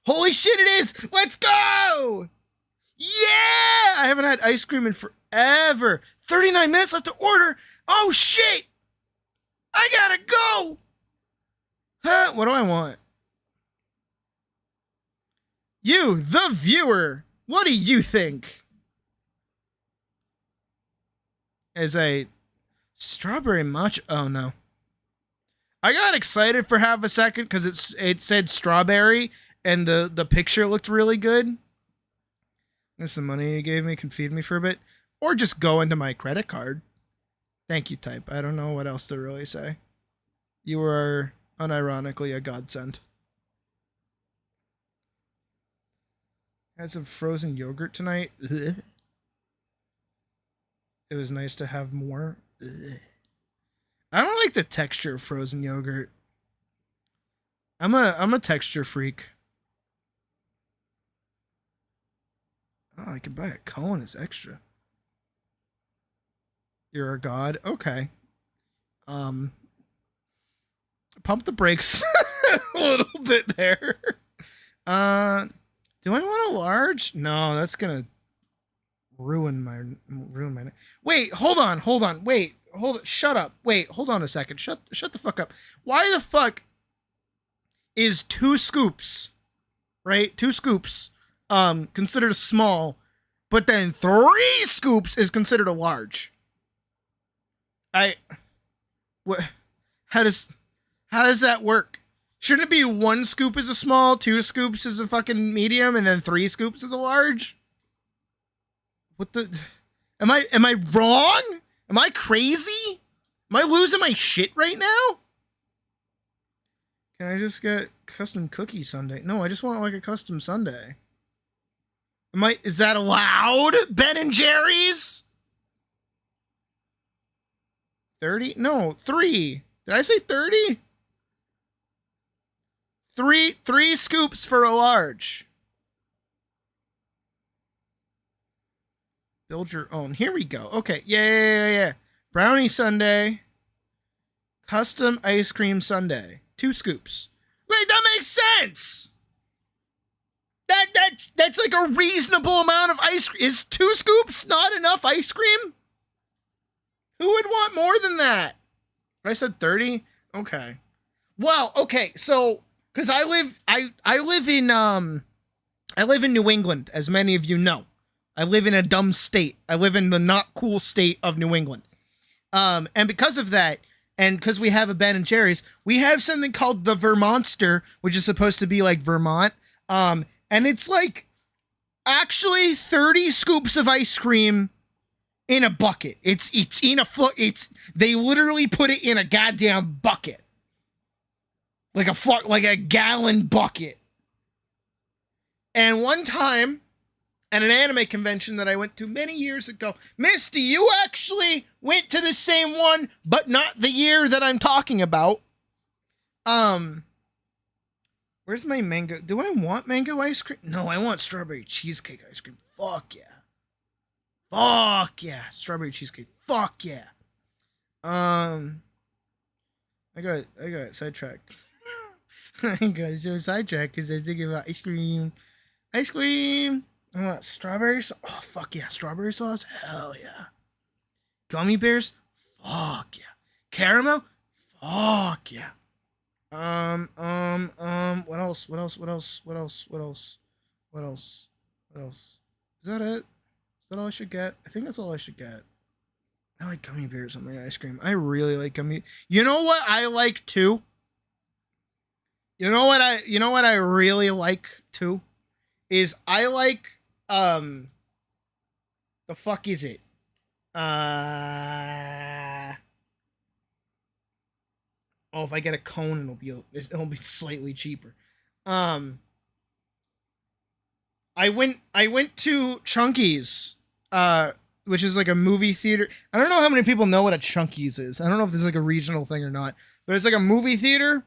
Holy shit, it is! Let's go! Yeah! I haven't had ice cream in forever. 39 minutes left to order. Oh shit! I gotta go! Huh? What do I want? You, the viewer, what do you think? As a strawberry matcha. Oh no. I got excited for half a second because it said strawberry and the picture looked really good. This the money you gave me can feed me for a bit. Or just go into my credit card. Thank you, type. I don't know what else to really say. You are unironically a godsend. Had some frozen yogurt tonight. Ugh. It was nice to have more. Ugh. I don't like the texture of frozen yogurt. I'm a texture freak. Oh, I can buy a cone as extra. You're a god? Okay. Pump the brakes a little bit there. Do I want a large? No, that's gonna ruin my. Wait, hold on. Wait, shut up. Wait, hold on a second. Shut the fuck up. Why the fuck is 2 scoops, right? 2 scoops, considered a small, but then 3 scoops is considered a large? What? How does that work? Shouldn't it be 1 scoop is a small, 2 scoops is a fucking medium, and then 3 scoops is a large? What the? Am I wrong? Am I crazy? Am I losing my shit right now? Can I just get custom cookie sundae? No, I just want like a custom sundae. Is that allowed? Ben and Jerry's? 30? No, 3. Did I say 30? 3 scoops for a large. Build your own. Here we go. Okay. Yeah. Brownie sundae. Custom ice cream sundae. 2 scoops. Wait, that makes sense. That's like a reasonable amount of ice cream. Is 2 scoops not enough ice cream? Who would want more than that? I said 30? Okay. Well, okay, so because I live in New England, as many of you know. I live in a dumb state. I live in the not cool state of New England. And because of that, And because we have a Ben and Jerry's, we have something called the Vermonster, which is supposed to be like Vermont. And it's like actually 30 scoops of ice cream in a bucket. It's in a they literally put it in a goddamn bucket. Like a gallon bucket. And one time at an anime convention that I went to many years ago, Misty, you actually went to the same one, but not the year that I'm talking about. Where's my mango? Do I want mango ice cream? No, I want strawberry cheesecake ice cream. Fuck yeah. Fuck yeah. Strawberry cheesecake. Fuck yeah. I got sidetracked. I got so sidetracked because I was thinking about ice cream. Ice cream. I want strawberry sauce. Oh, fuck yeah. Strawberry sauce? Hell yeah. Gummy bears? Fuck yeah. Caramel? Fuck yeah. What else? What else? What else? What else? What else? What else? What else? Is that it? Is that all I should get? I think that's all I should get. I like gummy bears on my ice cream. I really like gummy. You know what I like too? You know what I really like too? Is I like the fuck is it? Oh, if I get a cone, it'll be slightly cheaper. I went to Chunky's, which is like a movie theater. I don't know how many people know what a Chunky's is. I don't know if this is like a regional thing or not, but it's like a movie theater,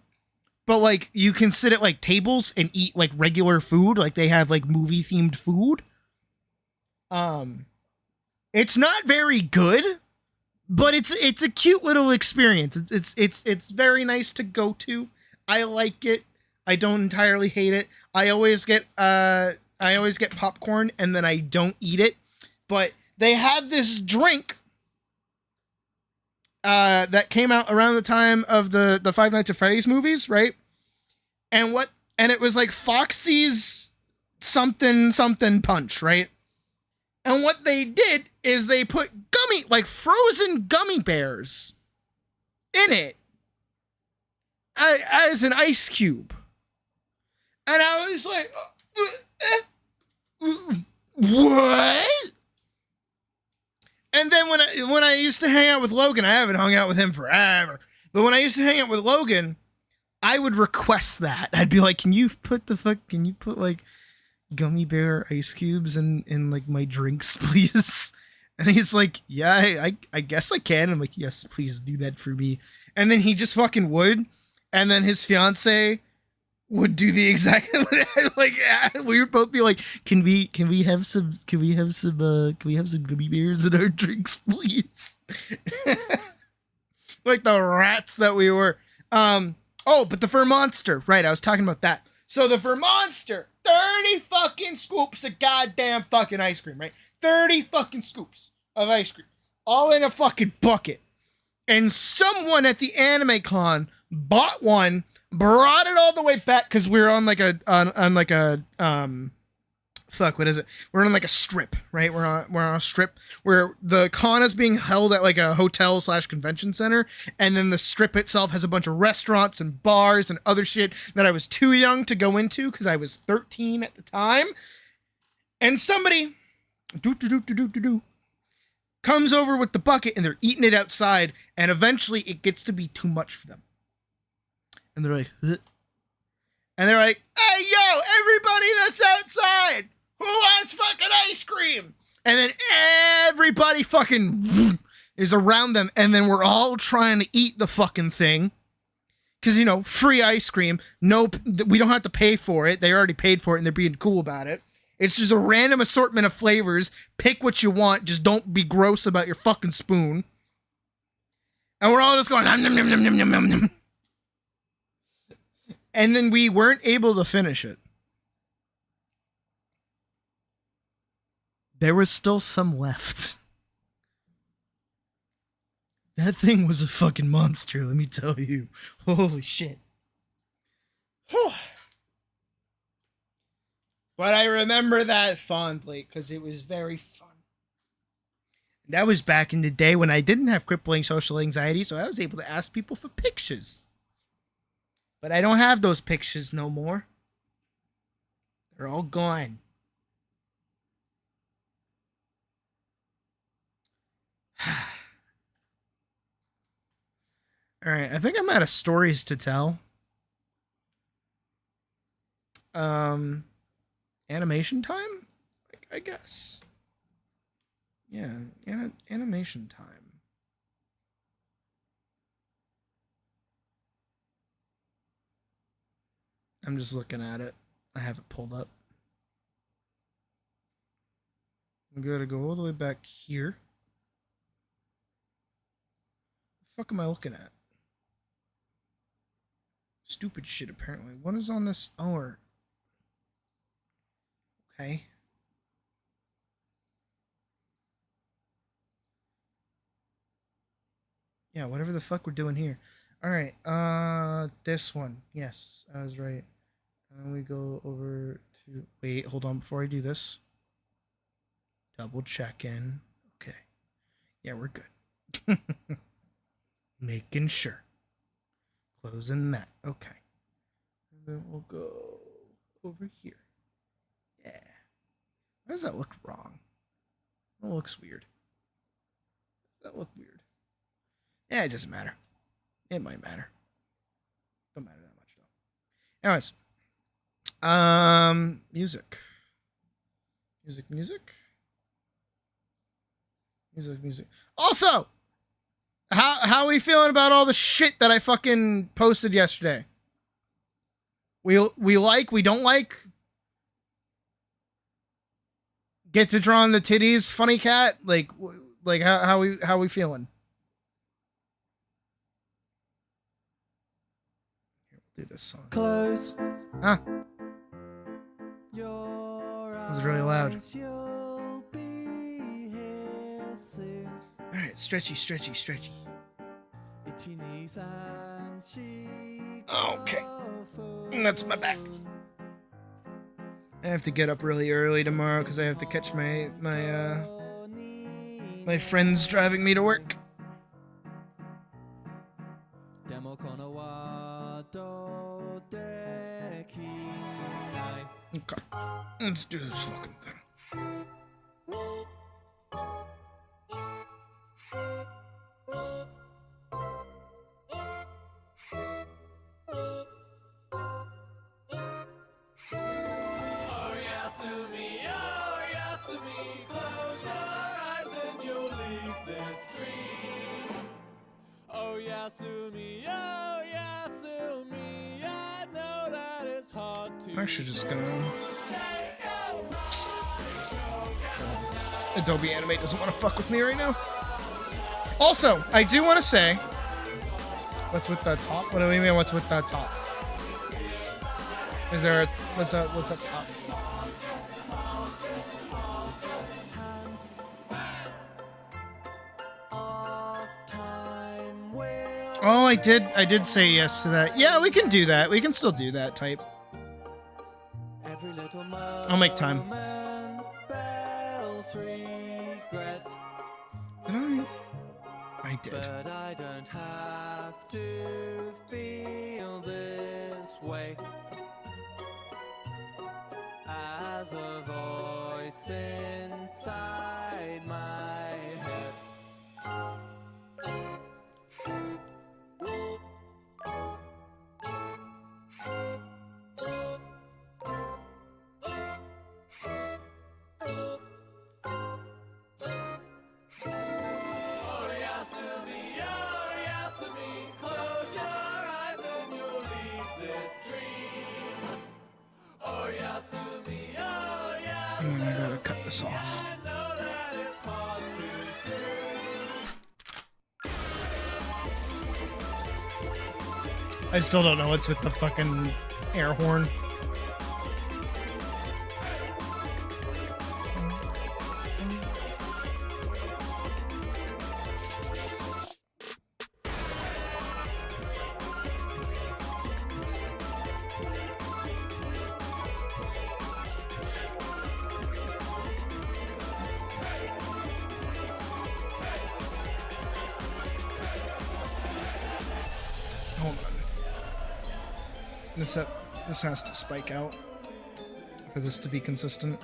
but like you can sit at like tables and eat like regular food. Like they have like movie themed food. It's not very good, but it's a cute little experience. It's very nice to go to. I like it. I don't entirely hate it. I always get popcorn and then I don't eat it. But they had this drink that came out around the time of the Five Nights at Freddy's movies, right? And it was like Foxy's something punch, right? And what they did is they put frozen gummy bears in it as an ice cube. And I was like, what? And then when I used to hang out with Logan, I haven't hung out with him forever, but when I used to hang out with Logan, I would request that. I'd be like, can you put like gummy bear ice cubes in like my drinks, please? And he's like, yeah, I guess I can. I'm like, yes, please do that for me. And then he just fucking would. And then his fiance would do the exact like we would both be like, can we have some gummy bears in our drinks, please? Like the rats that we were. But the Vermonster, right? I was talking about that. So the Vermonster, 30 fucking scoops of goddamn fucking ice cream, right? 30 fucking scoops of ice cream, all in a fucking bucket. And someone at the anime con bought one, brought it all the way back because we're on like a what is it? We're on like a strip, right? We're on a strip where the con is being held at like a hotel / convention center, and then the strip itself has a bunch of restaurants and bars and other shit that I was too young to go into because I was 13 at the time. And somebody comes over with the bucket and they're eating it outside, and eventually it gets to be too much for them. And they're like, huh? And they're like, hey, yo, everybody that's outside, who wants fucking ice cream? And then everybody fucking is around them, and then we're all trying to eat the fucking thing. Because, free ice cream. No, we don't have to pay for it. They already paid for it, and they're being cool about it. It's just a random assortment of flavors. Pick what you want. Just don't be gross about your fucking spoon. And we're all just going, nom, nom, nom, nom, nom, nom, nom. And then we weren't able to finish it. There was still some left. That thing was a fucking monster, let me tell you. Holy shit. But I remember that fondly because it was very fun. That was back in the day when I didn't have crippling social anxiety, so I was able to ask people for pictures. But I don't have those pictures no more. They're all gone. All right, I think I'm out of stories to tell. Animation time? I guess. Yeah, animation time. I'm just looking at it. I have it pulled up. I'm gonna go all the way back here. The fuck am I looking at? Stupid shit, apparently. What is on this? Oh, okay. Yeah, whatever the fuck we're doing here. Alright, this one. Yes, I was right. And we go over to... Wait, hold on. Before I do this, double check in. Okay. Yeah, we're good. Making sure. Closing that. Okay. And then we'll go over here. Yeah. Why does that look wrong? That looks weird. Does that look weird? Yeah, it doesn't matter. It might matter. Don't matter that much though. Anyways. Music. Music. Also, how are we feeling about all the shit that I fucking posted yesterday? We like, we don't like. Get to draw on the titties, funny cat. Like how we feeling? Here, we'll do this song. Close. Huh? Your That was really loud. you'll be here soon. All right, stretchy. Itchy knees and cheeks. Okay. That's my back. I have to get up really early tomorrow because I have to catch my friends driving me to work. Okay, let's do this fucking thing. I'm actually just gonna... Adobe Animate doesn't want to fuck with me right now. Also, I do want to say... What's with the top? What do we mean, what's with that top? Is there a... What's up top? Oh, I did say yes to that. Yeah, we can do that. We can still do that type. I'll make time. I did. But I don't have to feel this way. As a voice inside my head. And then I gotta cut this off. I still don't know what's with the fucking air horn. This has to spike out for this to be consistent.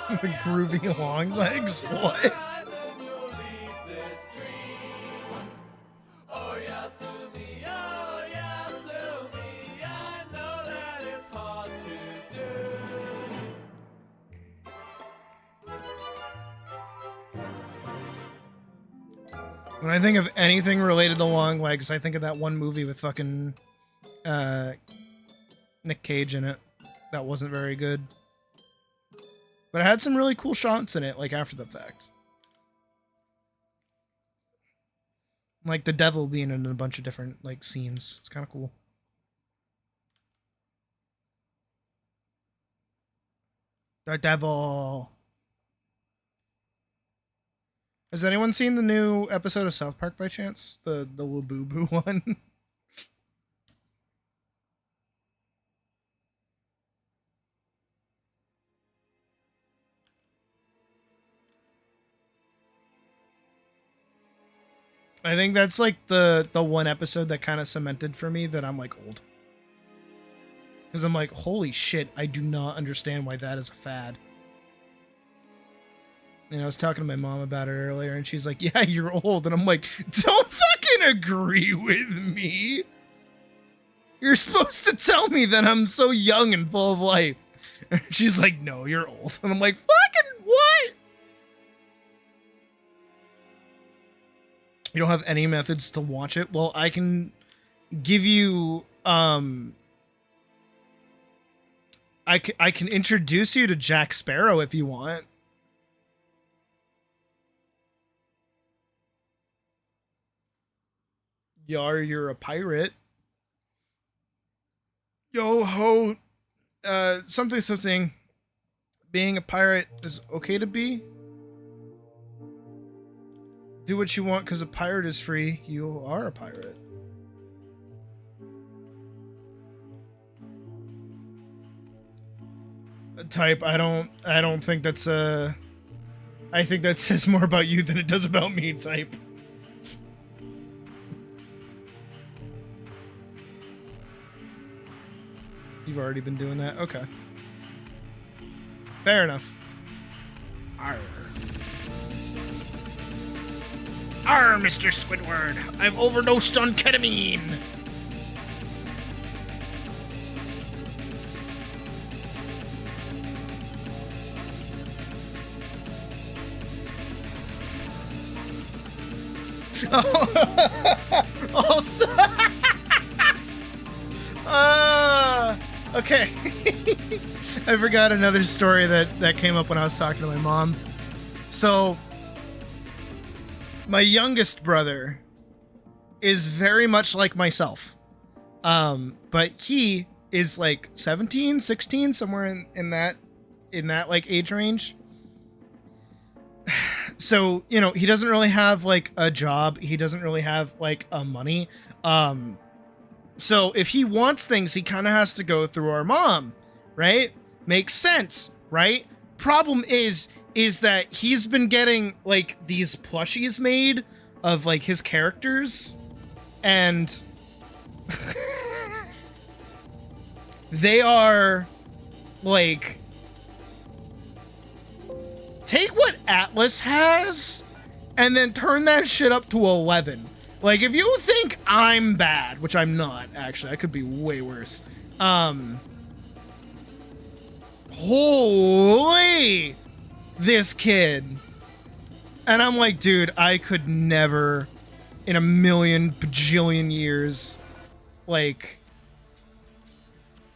The groovy long legs. What? When I think of anything related to long legs, I think of that one movie with fucking Nick Cage in it. That wasn't very good. But it had some really cool shots in it, like after the fact. Like the devil being in a bunch of different like scenes. It's kind of cool. The devil. Has anyone seen the new episode of South Park by chance? The Labubu one? I think that's like the one episode that kind of cemented for me that I'm like old. Because I'm like, holy shit, I do not understand why that is a fad. And I was talking to my mom about it earlier, and she's like, yeah, you're old. And I'm like, don't fucking agree with me. You're supposed to tell me that I'm so young and full of life. And she's like, no, you're old. And I'm like, fucking what? You don't have any methods to watch it? Well, I can give you, I can introduce you to Jack Sparrow if you want. Yar, you're a pirate. Yo ho, something. Being a pirate is okay to be. Do what you want because a pirate is free. You are a pirate. Type, I don't think that's I think that says more about you than it does about me, type. You've already been doing that? Okay. Fair enough. Arr. Arr, Mr. Squidward. I've overdosed on ketamine. Also, okay. I forgot another story that came up when I was talking to my mom. So, my youngest brother is very much like myself. But he is like 17, 16, somewhere in that like age range. So, you know, he doesn't really have like a job. He doesn't really have like a money. So if he wants things, he kind of has to go through our mom, right? Makes sense, right? Problem is that he's been getting like these plushies made of like his characters, and they are like, take what Atlas has and then turn that shit up to 11. Like, if you think I'm bad, which I'm not, actually, I could be way worse. Holy, this kid. And I'm like, dude, I could never in a million bajillion years, like,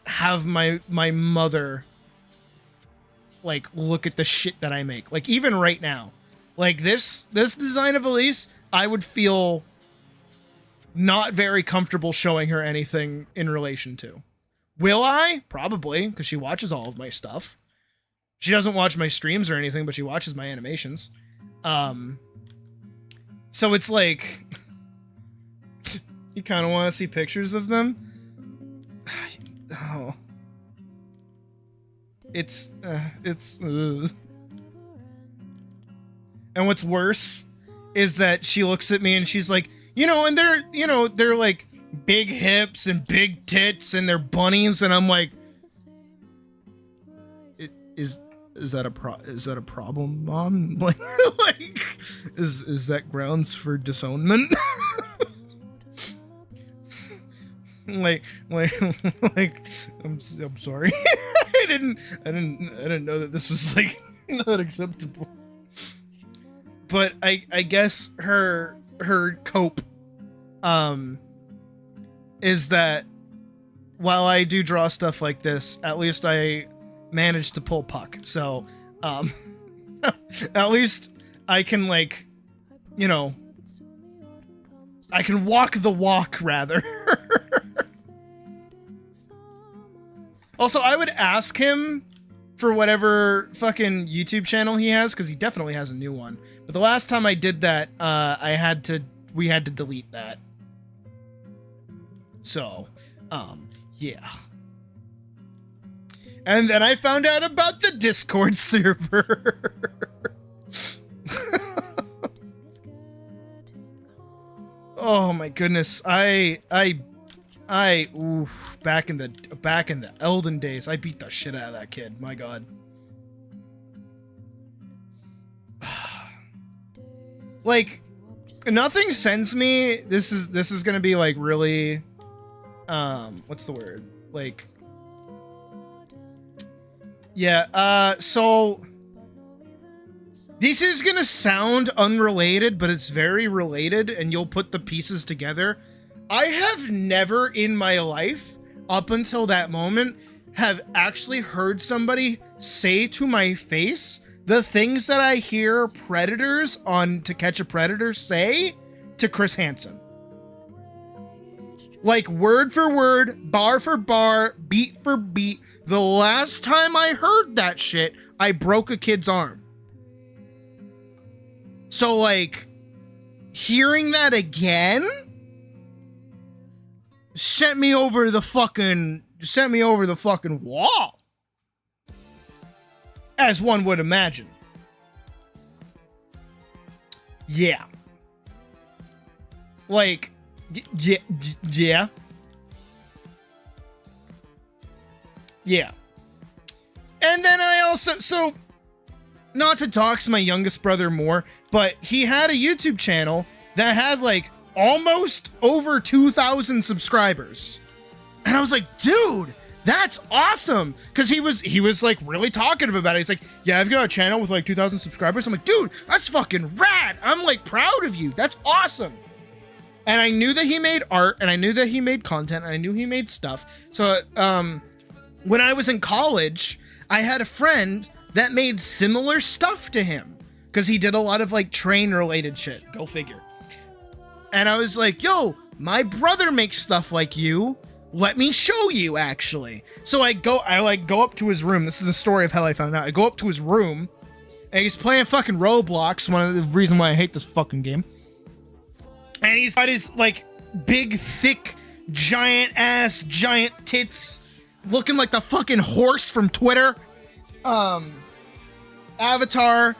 have my mother, like, look at the shit that I make. Like, even right now, like, this design of Elise, I would feel not very comfortable showing her anything in relation to. Will I? Probably, because she watches all of my stuff. She doesn't watch my streams or anything, but she watches my animations. So it's like, you kind of want to see pictures of them? Oh. It's And what's worse is that she looks at me and she's like, and they're like big hips and big tits and they're bunnies, and I'm like, is that a problem, Mom? Like, is that grounds for disownment? like, I'm sorry. I didn't know that this was like not acceptable. But I guess her cope is that while I do draw stuff like this, at least I managed to pull Puck. So at least I can, like, I can walk the walk, rather. Also, I would ask him for whatever fucking YouTube channel he has, because he definitely has a new one. But the last time I did that, we had to delete that. So, yeah. And then I found out about the Discord server. Oh my goodness. Oof, back in the Elden days, I beat the shit out of that kid. My God. Like, nothing sends me. This is gonna be like really, what's the word? Like, yeah. So this is gonna sound unrelated, but it's very related, and you'll put the pieces together. I have never in my life, up until that moment, have actually heard somebody say to my face the things that I hear predators on To Catch a Predator say to Chris Hansen. Like, word for word, bar for bar, beat for beat. The last time I heard that shit, I broke a kid's arm. So, like, hearing that again sent me over the fucking wall, as one would imagine. Yeah. Like, yeah. And then I also, so, not to dox my youngest brother more, but he had a YouTube channel that had like almost over 2,000 subscribers. And I was like, dude, that's awesome. Cause he was like really talkative about it. He's like, yeah, I've got a channel with like 2,000 subscribers. I'm like, dude, that's fucking rad. I'm like proud of you. That's awesome. And I knew that he made art, and I knew that he made content, and I knew he made stuff. So, when I was in college, I had a friend that made similar stuff to him, because he did a lot of like train related shit. Go figure. And I was like, yo, my brother makes stuff like you. Let me show you, actually. So I go up to his room. This is the story of how I found out. I go up to his room, and he's playing fucking Roblox, one of the reasons why I hate this fucking game. And he's got his like big, thick, giant ass, giant tits, looking like the fucking horse from Twitter. Avatar.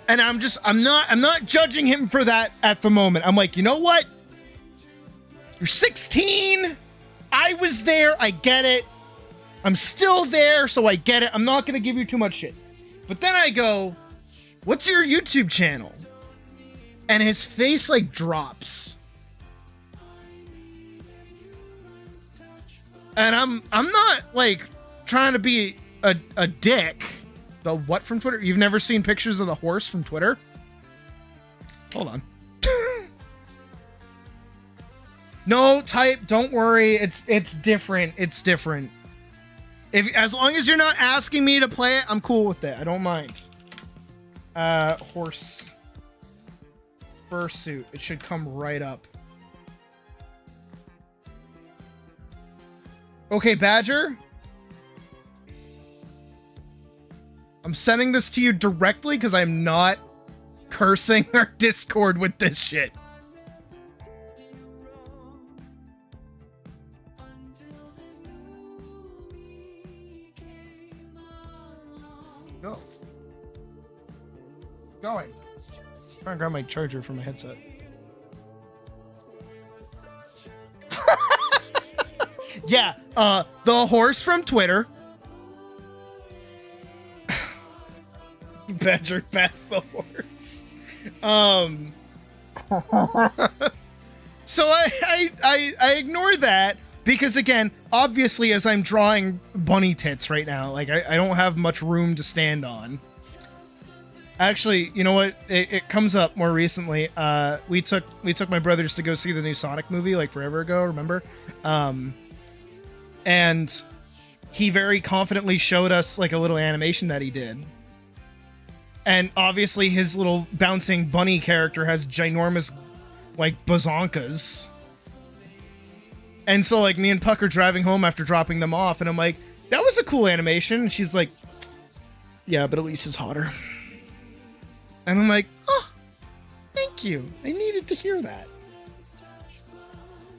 And I'm not judging him for that at the moment. I'm like, you know what? You're 16. I was there. I get it. I'm still there, so I get it. I'm not going to give you too much shit. But then I go, what's your YouTube channel? And his face like drops. And I'm not like trying to be a dick. The what from Twitter? You've never seen pictures of the horse from Twitter? Hold on. No, type, don't worry. It's different. It's different. As long as you're not asking me to play it, I'm cool with it. I don't mind. Horse fursuit. It should come right up. Okay, Badger. I'm sending this to you directly because I'm not cursing our Discord with this shit. Go. It's going. trying to grab my charger from my headset. Yeah, the horse from Twitter. Badger past the horse. So I ignore that because, again, obviously, as I'm drawing bunny tits right now, like I don't have much room to stand on. Actually, you know what? It comes up more recently. We took my brothers to go see the new Sonic movie like forever ago. Remember? And he very confidently showed us like a little animation that he did. And obviously his little bouncing bunny character has ginormous like bazonkas. And so like me and Puck are driving home after dropping them off, and I'm like, that was a cool animation. And she's like, yeah, but Elise is hotter. And I'm like, oh, thank you. I needed to hear that.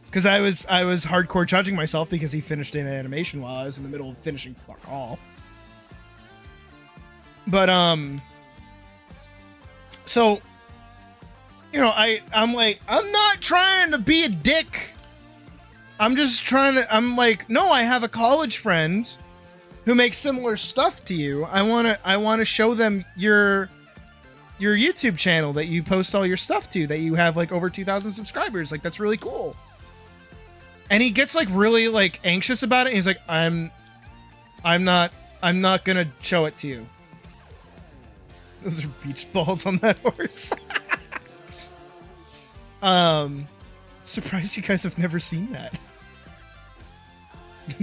Because I was hardcore judging myself because he finished an animation while I was in the middle of finishing fuck all. But so, you know, I'm like, I'm not trying to be a dick. I'm just trying to, I'm like, no, I have a college friend who makes similar stuff to you. I want to show them your YouTube channel that you post all your stuff to, that you have like over 2,000 subscribers. Like, that's really cool. And he gets like really like anxious about it. And he's like, I'm not gonna show it to you. Those are beach balls on that horse. Surprised you guys have never seen that.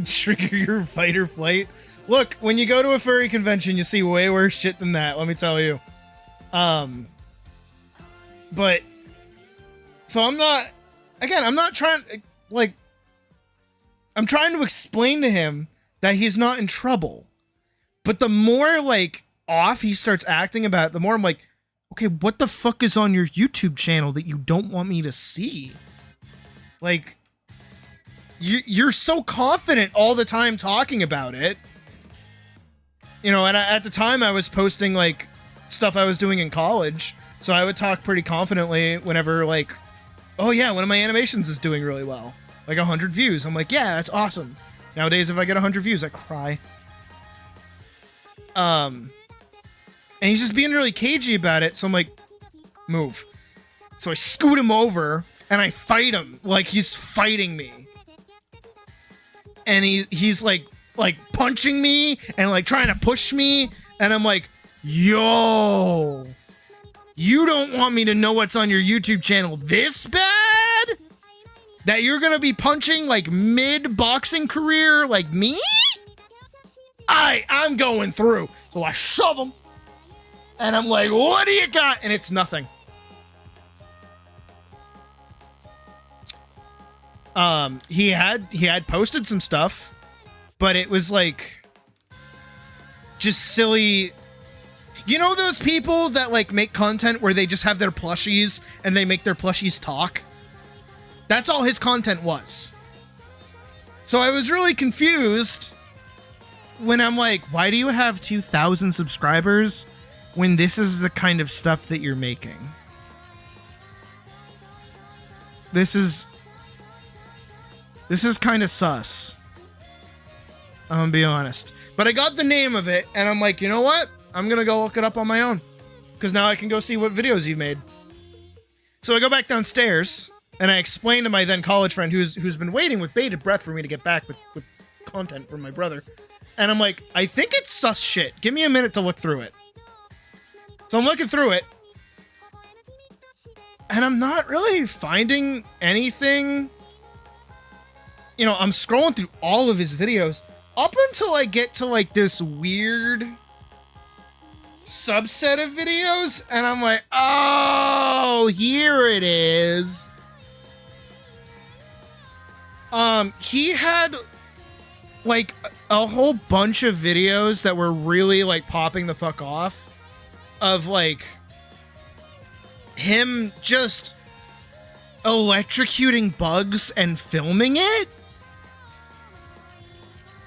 Trigger your fight or flight. Look, when you go to a furry convention, you see way worse shit than that, let me tell you. But so I'm not trying, like, I'm trying to explain to him that he's not in trouble. But the more like off he starts acting about it, the more I'm like, okay, what the fuck is on your YouTube channel that you don't want me to see? Like, you're so confident all the time talking about it. You know, and at the time I was posting like stuff I was doing in college. So I would talk pretty confidently whenever like, oh yeah, one of my animations is doing really well. Like 100 views. I'm like, yeah, that's awesome. Nowadays, if I get 100 views, I cry. And he's just being really cagey about it. So I'm like, move. So I scoot him over and I fight him like he's fighting me. And he's like punching me and like trying to push me. And I'm like, yo, you don't want me to know what's on your YouTube channel this bad? That you're gonna be punching like mid-boxing career like me? I'm going through. So I shove him. And I'm like, what do you got? And it's nothing. He had posted some stuff, but it was like just silly. You know those people that like make content where they just have their plushies and they make their plushies talk? That's all his content was. So I was really confused when I'm like, why do you have 2,000 subscribers when this is the kind of stuff that you're making? This is kind of sus. I'm gonna be honest. But I got the name of it, and I'm like, you know what? I'm gonna go look it up on my own. Because now I can go see what videos you've made. So I go back downstairs, and I explain to my then college friend who's been waiting with bated breath for me to get back with content from my brother. And I'm like, I think it's sus shit. Give me a minute to look through it. So I'm looking through it. And I'm not really finding anything. You know, I'm scrolling through all of his videos up until I get to like this weird subset of videos. And I'm like, oh, here it is. He had like a whole bunch of videos that were really like popping the fuck off of like him just electrocuting bugs and filming it.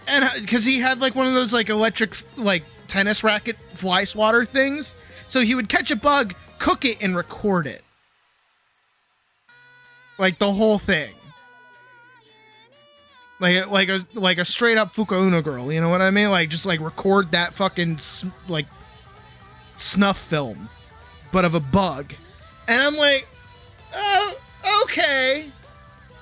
And because he had like one of those like electric like tennis racket fly swatter things. So he would catch a bug, cook it and record it. Like the whole thing. Like a straight up Fukuuna girl, you know what I mean? Like just like record that fucking like snuff film, but of a bug. And I'm like, oh, okay.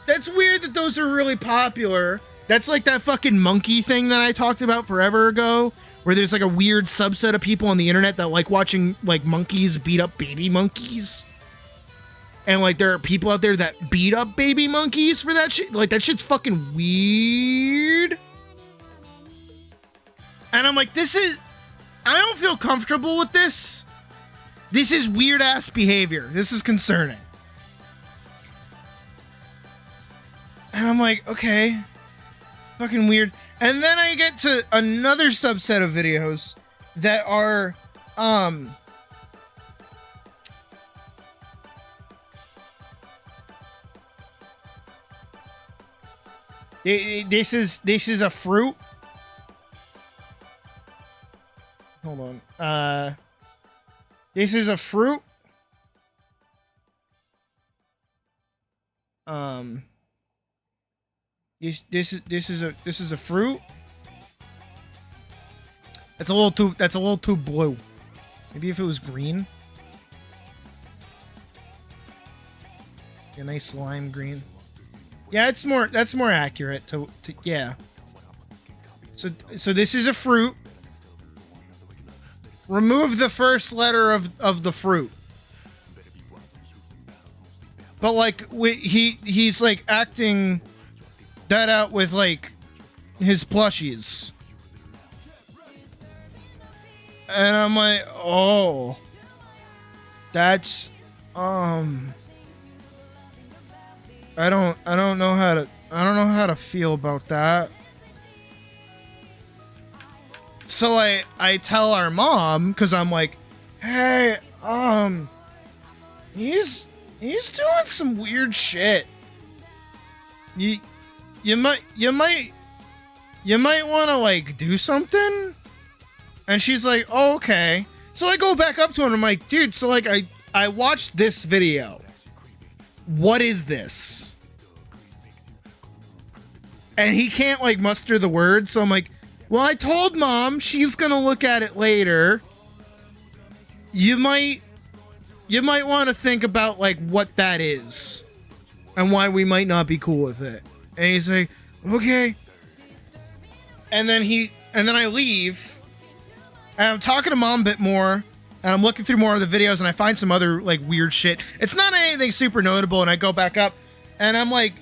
That's weird that those are really popular. That's like that fucking monkey thing that I talked about forever ago, where there's like a weird subset of people on the internet that like watching like monkeys beat up baby monkeys. And like there are people out there that beat up baby monkeys for that shit. Like that shit's fucking weird. And I'm like, I don't feel comfortable with this. This is weird ass behavior. This is concerning. And I'm like, okay, fucking weird. And then I get to another subset of videos that are, this is a fruit. Hold on. This is a fruit. This is a fruit. That's a little too blue. Maybe if it was green. A nice lime green. Yeah, that's more accurate to yeah. So this is a fruit. Remove the first letter of the fruit. But like he's like acting that out with like his plushies. And I'm like, "Oh. That's I don't know how to feel about that." So I tell our mom, cuz I'm like, "Hey, he's doing some weird shit. You might want to like do something." And she's like, "Oh, okay." So I go back up to him and I'm like, "Dude, so like I watched this video. What is this?" And he can't like muster the words, so I'm like, "Well, I told Mom she's gonna look at it later. You might want to think about like what that is and why we might not be cool with it." And he's like, "Okay." And then I leave, and I'm talking to Mom a bit more, and I'm looking through more of the videos, and I find some other like weird shit. It's not anything super notable, and I go back up, and I'm like,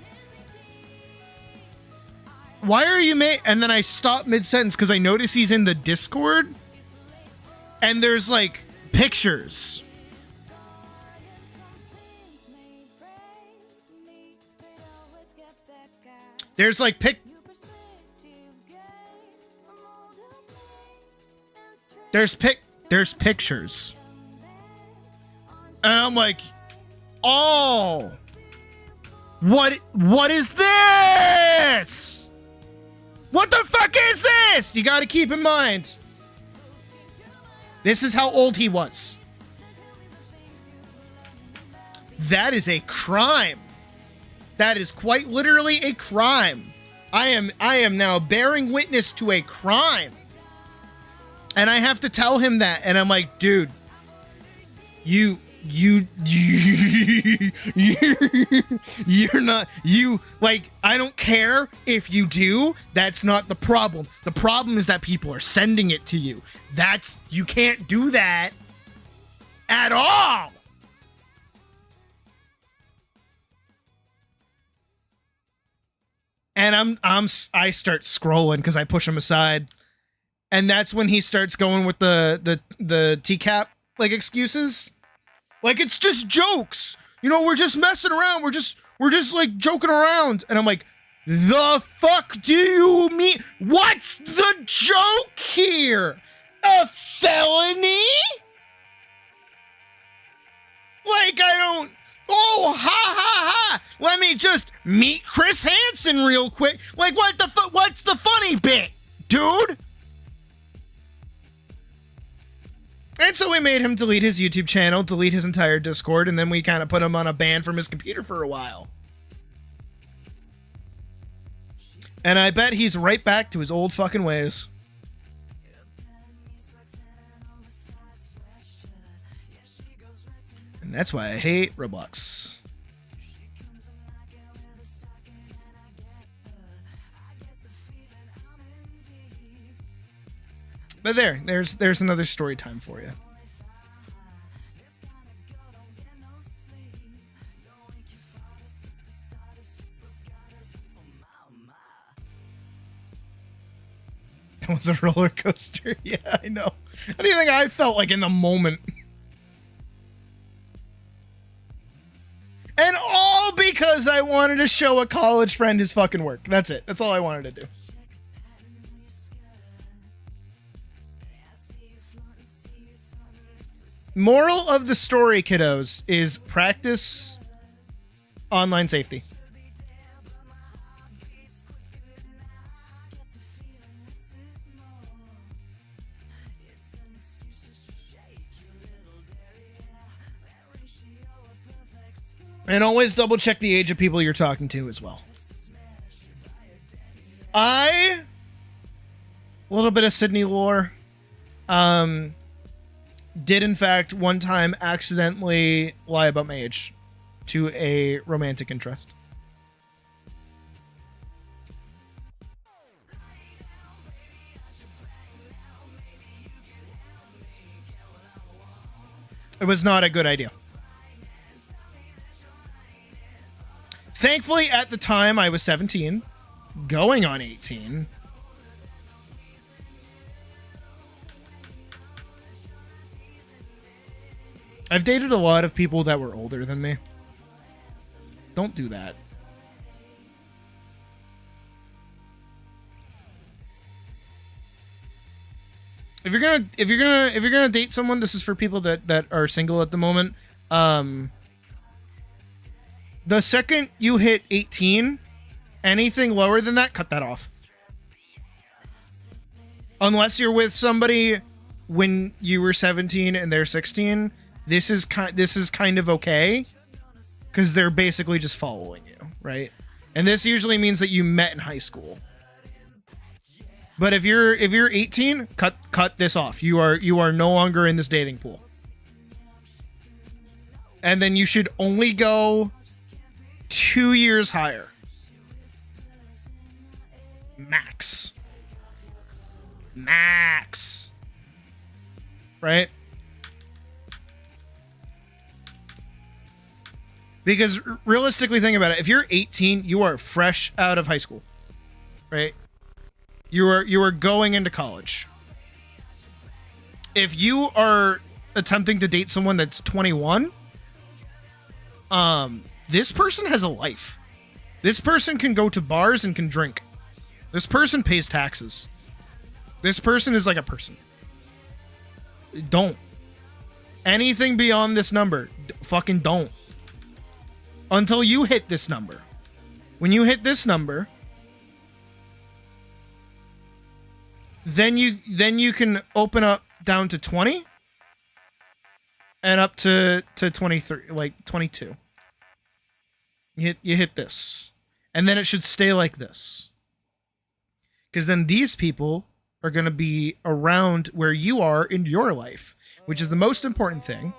"Why are you And then I stop mid-sentence because I notice he's in the Discord, and there's like pictures. There's like there's pictures. And I'm like, "Oh, what is this? What the fuck is this?" You got to keep in mind, this is how old he was. That is a crime. That is quite literally a crime. I am now bearing witness to a crime. And I have to tell him that. And I'm like, "Dude, you're not, like, I don't care if you do. That's not the problem. The problem is that people are sending it to you. You can't do that at all." And I start scrolling because I push him aside. And that's when he starts going with the TCAP like excuses. Like, "It's just jokes. You know, we're just messing around. We're just like joking around." And I'm like, "The fuck do you mean? What's the joke here? A felony? Like, I don't. Oh, ha ha ha. Let me just meet Chris Hansen real quick. Like, what's the funny bit, dude?" And so we made him delete his YouTube channel, delete his entire Discord, and then we kind of put him on a ban from his computer for a while. And I bet he's right back to his old fucking ways. And that's why I hate Roblox. But there's another story time for you. It was a roller coaster. Yeah, I know. How do you think I felt like in the moment? And all because I wanted to show a college friend his fucking work. That's it. That's all I wanted to do. Moral of the story, kiddos, is practice online safety. And always double check the age of people you're talking to as well. A little bit of Sydney lore. Did in fact one time accidentally lie about my age to a romantic interest. It was not a good idea. Thankfully, at the time, I was 17, going on 18. I've dated a lot of people that were older than me. Don't do that. If you're gonna date someone, this is for people that are single at the moment. The second you hit 18, anything lower than that, cut that off. Unless you're with somebody when you were 17 and they're 16, this is kind of okay, because they're basically just following you, right? And this usually means that you met in high school. But if you're 18, cut this off. You are no longer in this dating pool. And then you should only go 2 years higher. Max. Right? Because realistically, think about it. If you're 18, you are fresh out of high school. Right? You are going into college. If you are attempting to date someone that's 21, this person has a life. This person can go to bars and can drink. This person pays taxes. This person is like a person. Don't. Anything beyond this number, fucking don't. Until you hit this number. When you hit this number, then you can open up down to 20 and up to 23, like 22. You hit this. And then it should stay like this. Because then these people are going to be around where you are in your life, which is the most important thing.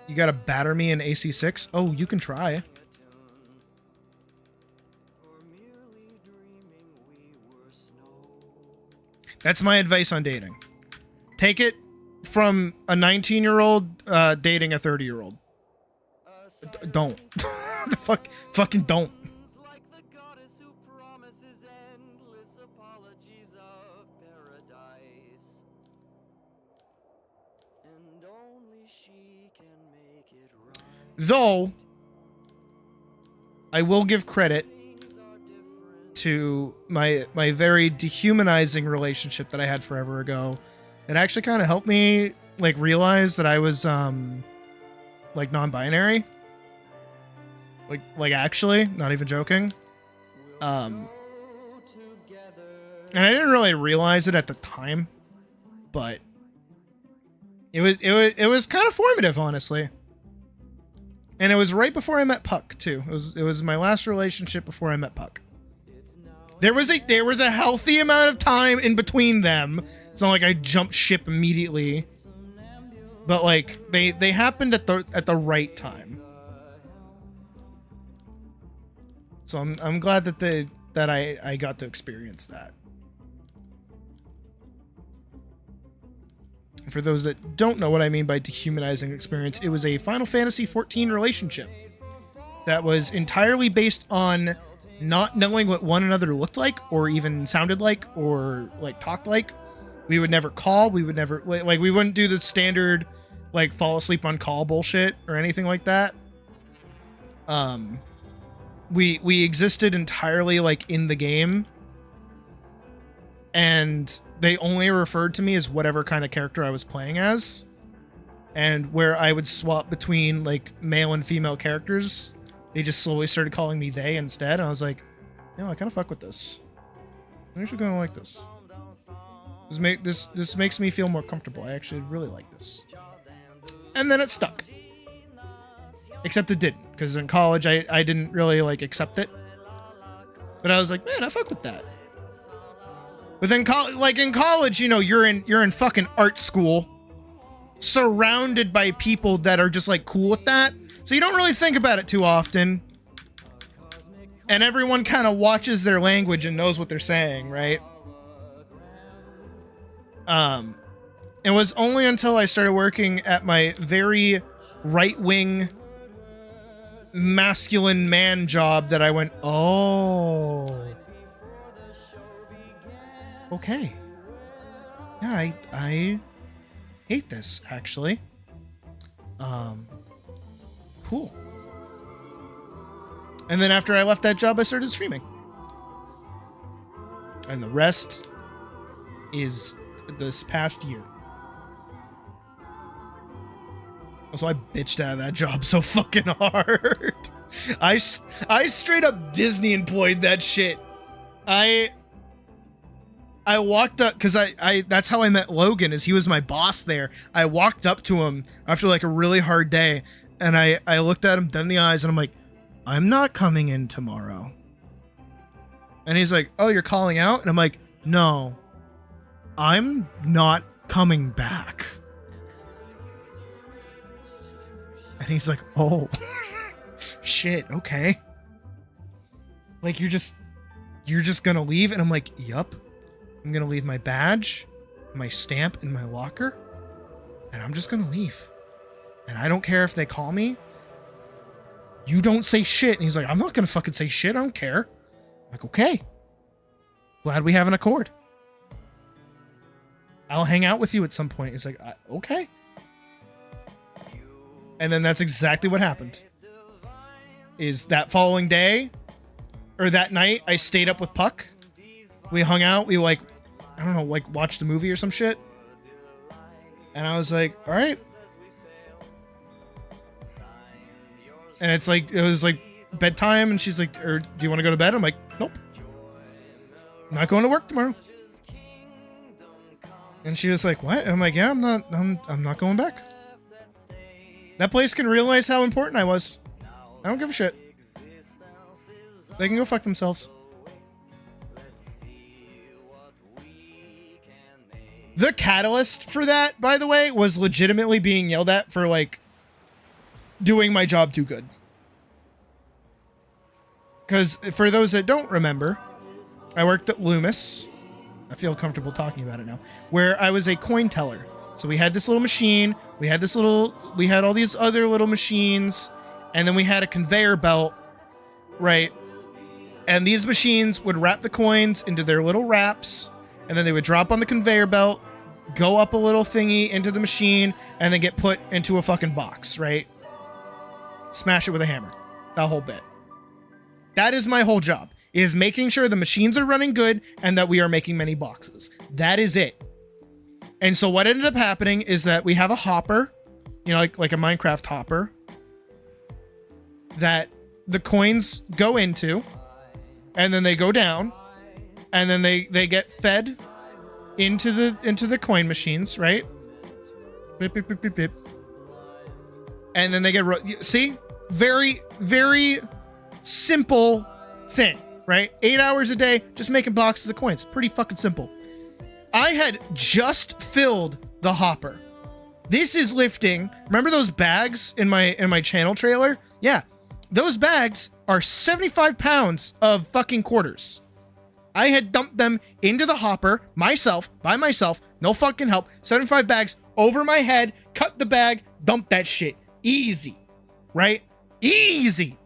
You got to batter me in AC6? Oh, you can try. That's my advice on dating. Take it from a 19-year-old dating a 30-year-old. Don't. Fucking don't. Though, I will give credit to my very dehumanizing relationship that I had forever ago. It actually kind of helped me like realize that I was like non-binary. Like actually, not even joking. And I didn't really realize it at the time, but it was kind of formative, honestly. And it was right before I met Puck too. It was my last relationship before I met Puck. There was a healthy amount of time in between them. It's not like I jumped ship immediately, but like they happened at the right time. So I'm glad that I got to experience that. For those that don't know what I mean by dehumanizing experience, it was a Final Fantasy XIV relationship that was entirely based on not knowing what one another looked like or even sounded like or like talked like. We would never call. We would never like we wouldn't do the standard like fall asleep on call bullshit or anything like that. We existed entirely like in the game, and they only referred to me as whatever kind of character I was playing as. And where I would swap between like male and female characters, they just slowly started calling me they instead. And I was like, no, I kind of fuck with this. I'm actually kind of like this. This makes me feel more comfortable. I actually really like this. And then it stuck. Except it didn't, because in college I didn't really like accept it. But I was like, man, I fuck with that. But then like in college, you know, you're in fucking art school, surrounded by people that are just like cool with that. So you don't really think about it too often. And everyone kind of watches their language and knows what they're saying, right? It was only until I started working at my very right-wing masculine man job that I went, oh, okay. Yeah, I hate this, actually. Cool. And then after I left that job, I started streaming. And the rest is this past year. Also, I bitched out of that job so fucking hard. I straight up Disney employed that shit. I walked up, because I that's how I met Logan, is he was my boss there. I walked up to him after like a really hard day, and I looked at him dead in the eyes, and I'm like, I'm not coming in tomorrow. And he's like, oh, you're calling out? And I'm like, no, I'm not coming back. And he's like, oh, shit, okay. Like, you're just gonna leave? And I'm like, yup. I'm gonna leave my badge, my stamp in my locker, and I'm just gonna leave. And I don't care if they call me. You don't say shit. And he's like, I'm not gonna fucking say shit. I don't care. I'm like, okay. Glad we have an accord. I'll hang out with you at some point. He's like, okay. And then that's exactly what happened. Is that following day, or that night, I stayed up with Puck. We hung out. We like, I don't know, like watched a movie or some shit. And I was like, all right. And it's like, it was like bedtime, and she's like, or do you want to go to bed? I'm like, nope. I'm not going to work tomorrow. And she was like, what? And I'm like, yeah, I'm not going back. That place can realize how important I was. I don't give a shit. They can go fuck themselves. The catalyst for that, by the way, was legitimately being yelled at for, like, doing my job too good. Because for those that don't remember, I worked at Loomis. I feel comfortable talking about it now. Where I was a coin teller. So we had this little machine. We had all these other little machines. And then we had a conveyor belt, right? And these machines would wrap the coins into their little wraps. And then they would drop on the conveyor belt, go up a little thingy into the machine, and then get put into a fucking box, right? Smash it with a hammer. That whole bit. That is my whole job, is making sure the machines are running good and that we are making many boxes. That is it. And so what ended up happening is that we have a hopper, you know, like a Minecraft hopper, that the coins go into, and then they go down, and then they get fed into the coin machines, right? Beep, beep, beep, beep, beep. And then they get see, very, very simple thing, right? 8 hours a day, just making boxes of coins. Pretty fucking simple. I had just filled the hopper. This is lifting. Remember those bags in my channel trailer? Yeah, those bags are 75 pounds of fucking quarters. I had dumped them into the hopper by myself, no fucking help. 75 bags over my head, cut the bag, dump that shit. Easy, right? Easy.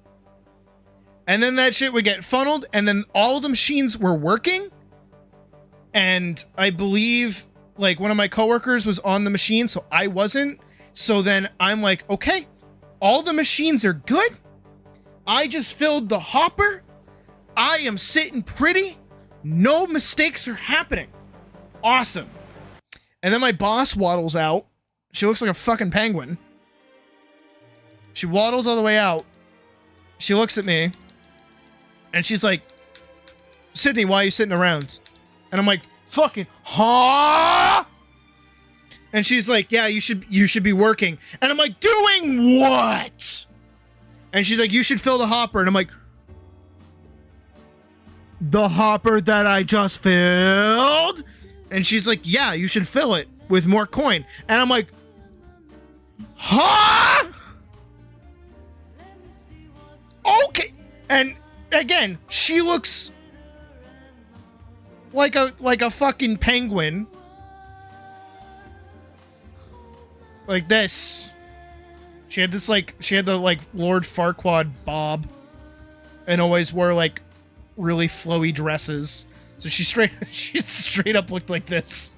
And then that shit would get funneled, and then all of the machines were working. And I believe like one of my coworkers was on the machine, so I wasn't. So then I'm like, okay, all the machines are good. I just filled the hopper. I am sitting pretty. No mistakes are happening. Awesome. And then my boss waddles out. She looks like a fucking penguin. She waddles all the way out. She looks at me. And she's like, Sydney, why are you sitting around? And I'm like, fucking, huh? And she's like, yeah, you should be working. And I'm like, doing what? And she's like, you should fill the hopper. And I'm like, the hopper that I just filled? And she's like, yeah, you should fill it with more coin. And I'm like, huh? Okay. And again, she looks like a fucking penguin. Like this. She had the like Lord Farquaad bob and always wore like really flowy dresses. So she straight up looked like this.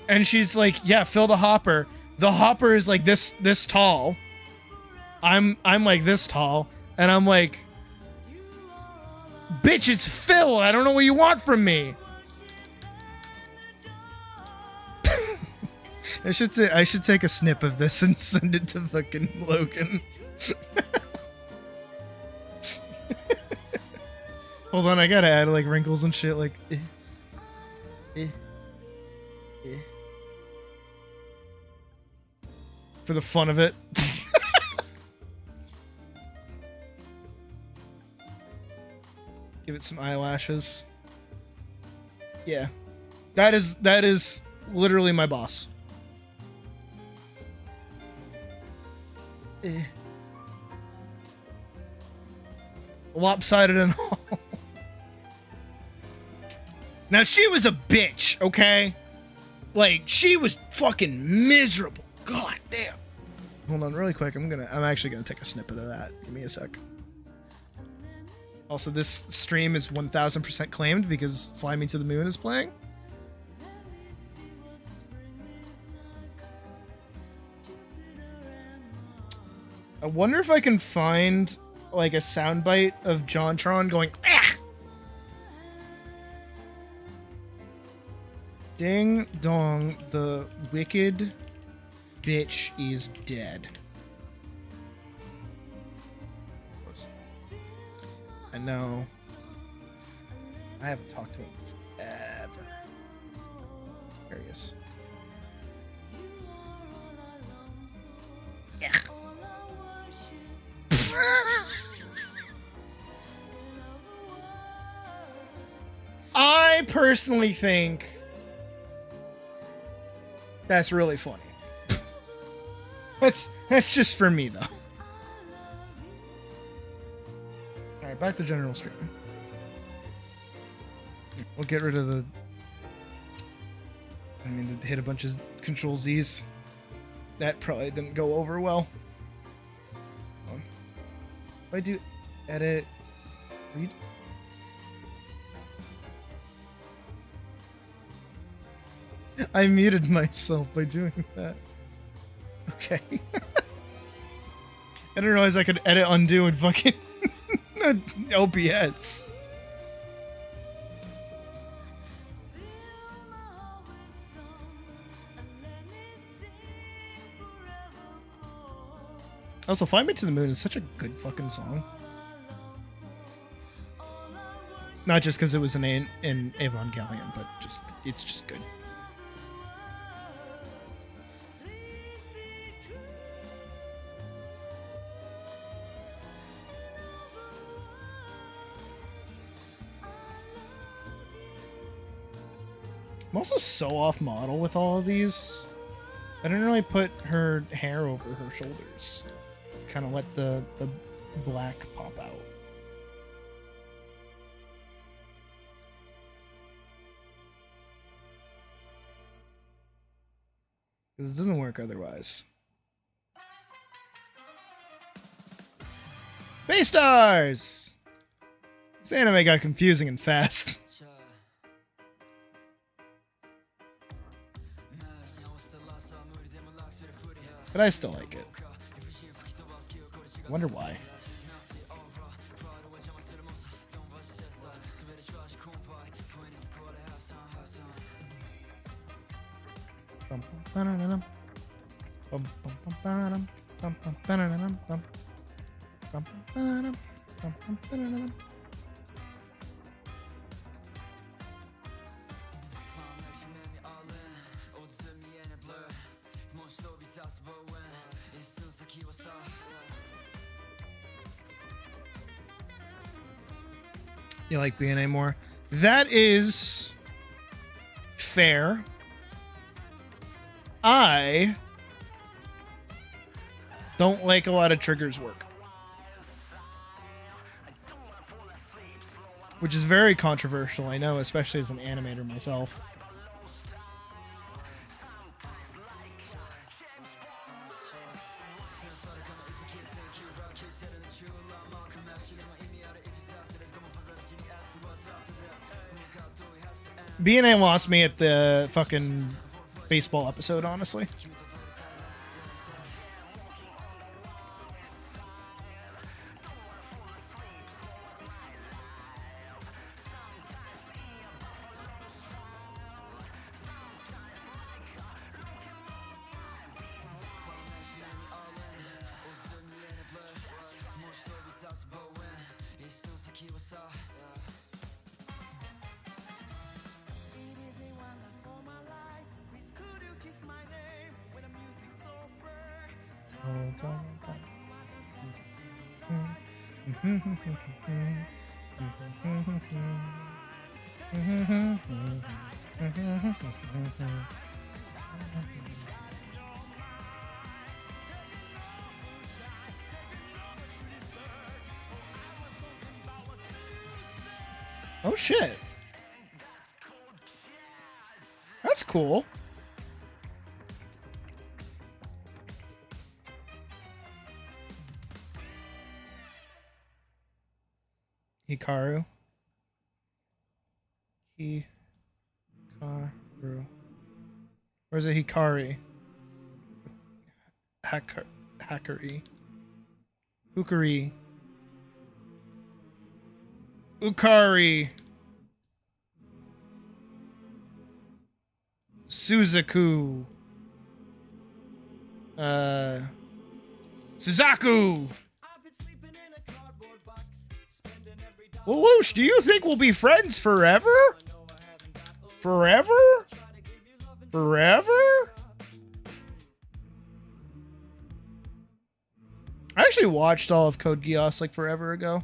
And she's like, yeah, fill the hopper. The hopper is like this tall. I'm like this tall. And I'm like, bitch, it's filled. I don't know what you want from me. I should take a snip of this and send it to fucking Logan. Hold on, I gotta add like wrinkles and shit like for the fun of it. Give it some eyelashes. Yeah. That is literally my boss. Lopsided and all. Now she was a bitch, okay? Like she was fucking miserable. God damn. Hold on really quick. I'm actually gonna take a snippet of that. Give me a sec. Also, this stream is 1000% claimed because Fly Me to the Moon is playing. I wonder if I can find like a soundbite of JonTron going, "Ah!" Ding dong, the wicked bitch is dead. I know. I haven't talked to him forever. There he is. Yeah. I personally think that's really funny. That's just for me though. Alright, back to general streaming. We'll get rid of the... I mean, hit a bunch of Control Z's. That probably didn't go over well. If I do edit, read. I muted myself by doing that. Okay. I didn't realize I could edit, undo, and fucking OBS. Also, Fly Me to the Moon is such a good fucking song. Not just because it was in Evangelion, but just it's just good. I'm also so off model with all of these. I didn't really put her hair over her shoulders. Kind of let the black pop out. Because it doesn't work otherwise. Stars! This anime got confusing and fast. But I still like it. I wonder why. You like BNA more? That is fair. I don't like a lot of Trigger's work, which is very controversial, I know, especially as an animator myself. BNA lost me at the fucking baseball episode, honestly. Oh shit. That's cool. Hikaru. Hikaru. Or is it Hikari? Hikari. Ukari. Ukari. Suzaku. Suzaku. Lelouch, do you think we'll be friends forever? Forever? Forever? I actually watched all of Code Geass like forever ago.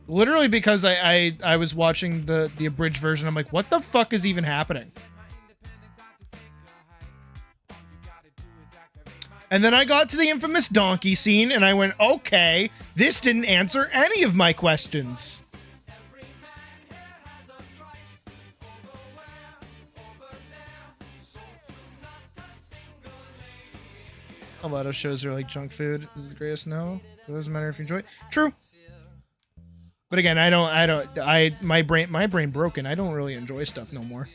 Literally because I was watching the abridged version. I'm like, what the fuck is even happening? And then I got to the infamous donkey scene and I went, okay, this didn't answer any of my questions. A lot of shows are like junk food is the greatest. No, it doesn't matter if you enjoy it. True. But again, my brain broken. I don't really enjoy stuff no more.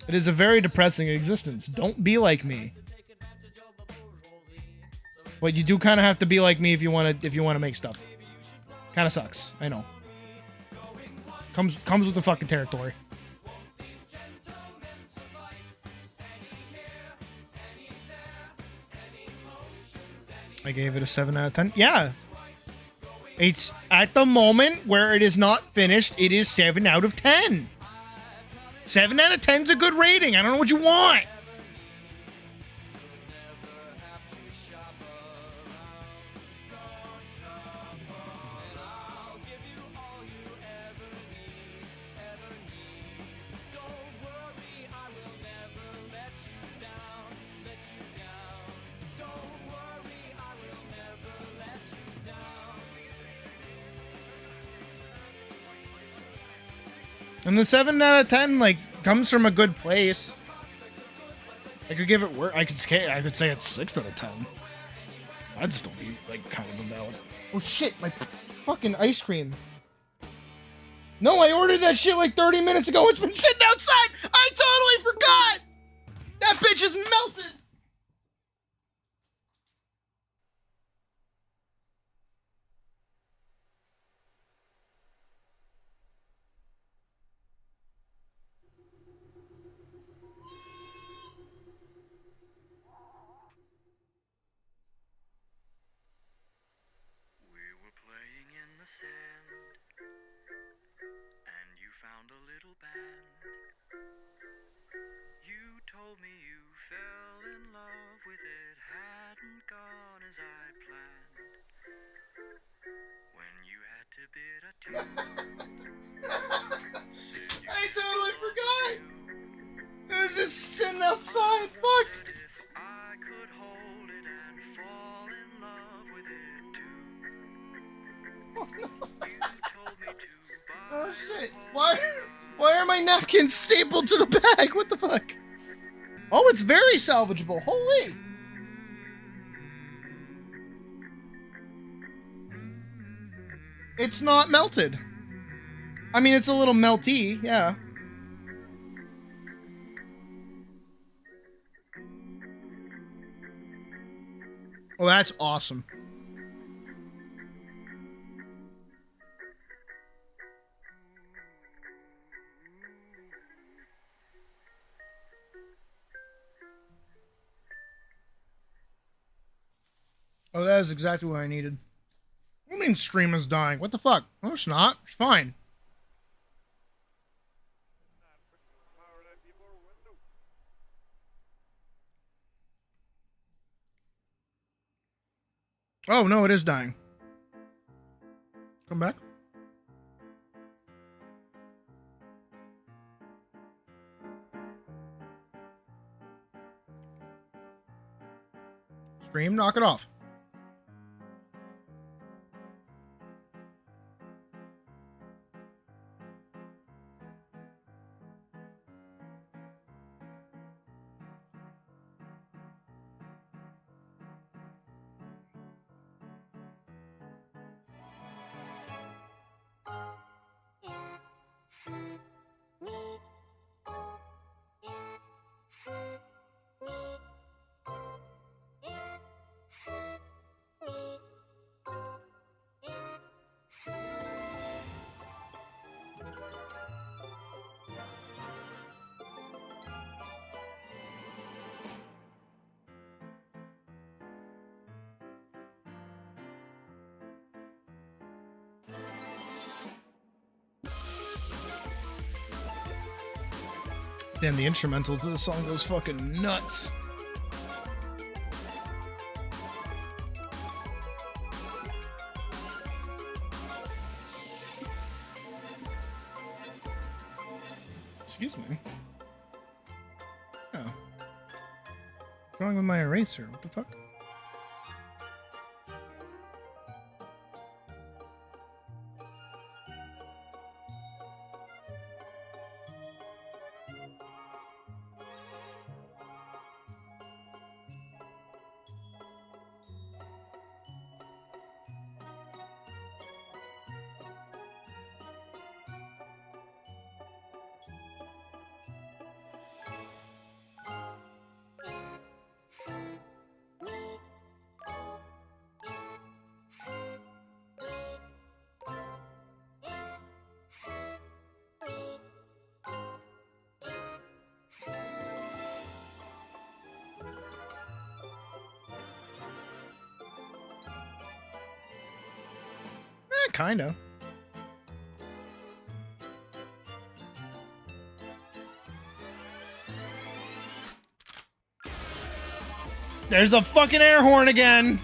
It is a very depressing existence. Don't be like me. But you do kind of have to be like me if you want to make stuff. Kind of sucks. I know. Comes with the fucking territory. I gave it a 7 out of 10. Yeah. It's at the moment where it is not finished, it is 7 out of 10. 7 out of 10 is a good rating. I don't know what you want. And the 7 out of 10, like, comes from a good place. I could give it work. I could say it's 6 out of 10. I'd still be, like, kind of a valid. Oh shit, my fucking ice cream. No, I ordered that shit like 30 minutes ago. It's been sitting outside. I totally forgot. That bitch is melted. I totally forgot. It was just sitting outside. Fuck. Oh, no. Oh shit. Why are my napkins stapled to the bag? What the fuck? Oh, it's very salvageable. Holy. It's not melted. I mean, it's a little melty, yeah. Oh, that's awesome. Oh, that is exactly what I needed. What do you mean stream is dying? What the fuck? No, it's not. It's fine. Oh, no, it is dying. Come back. Stream, knock it off. Damn, the instrumental to the song goes fucking nuts. Excuse me. Oh. What's wrong with my eraser? What the fuck? kinda. There's a fucking air horn again.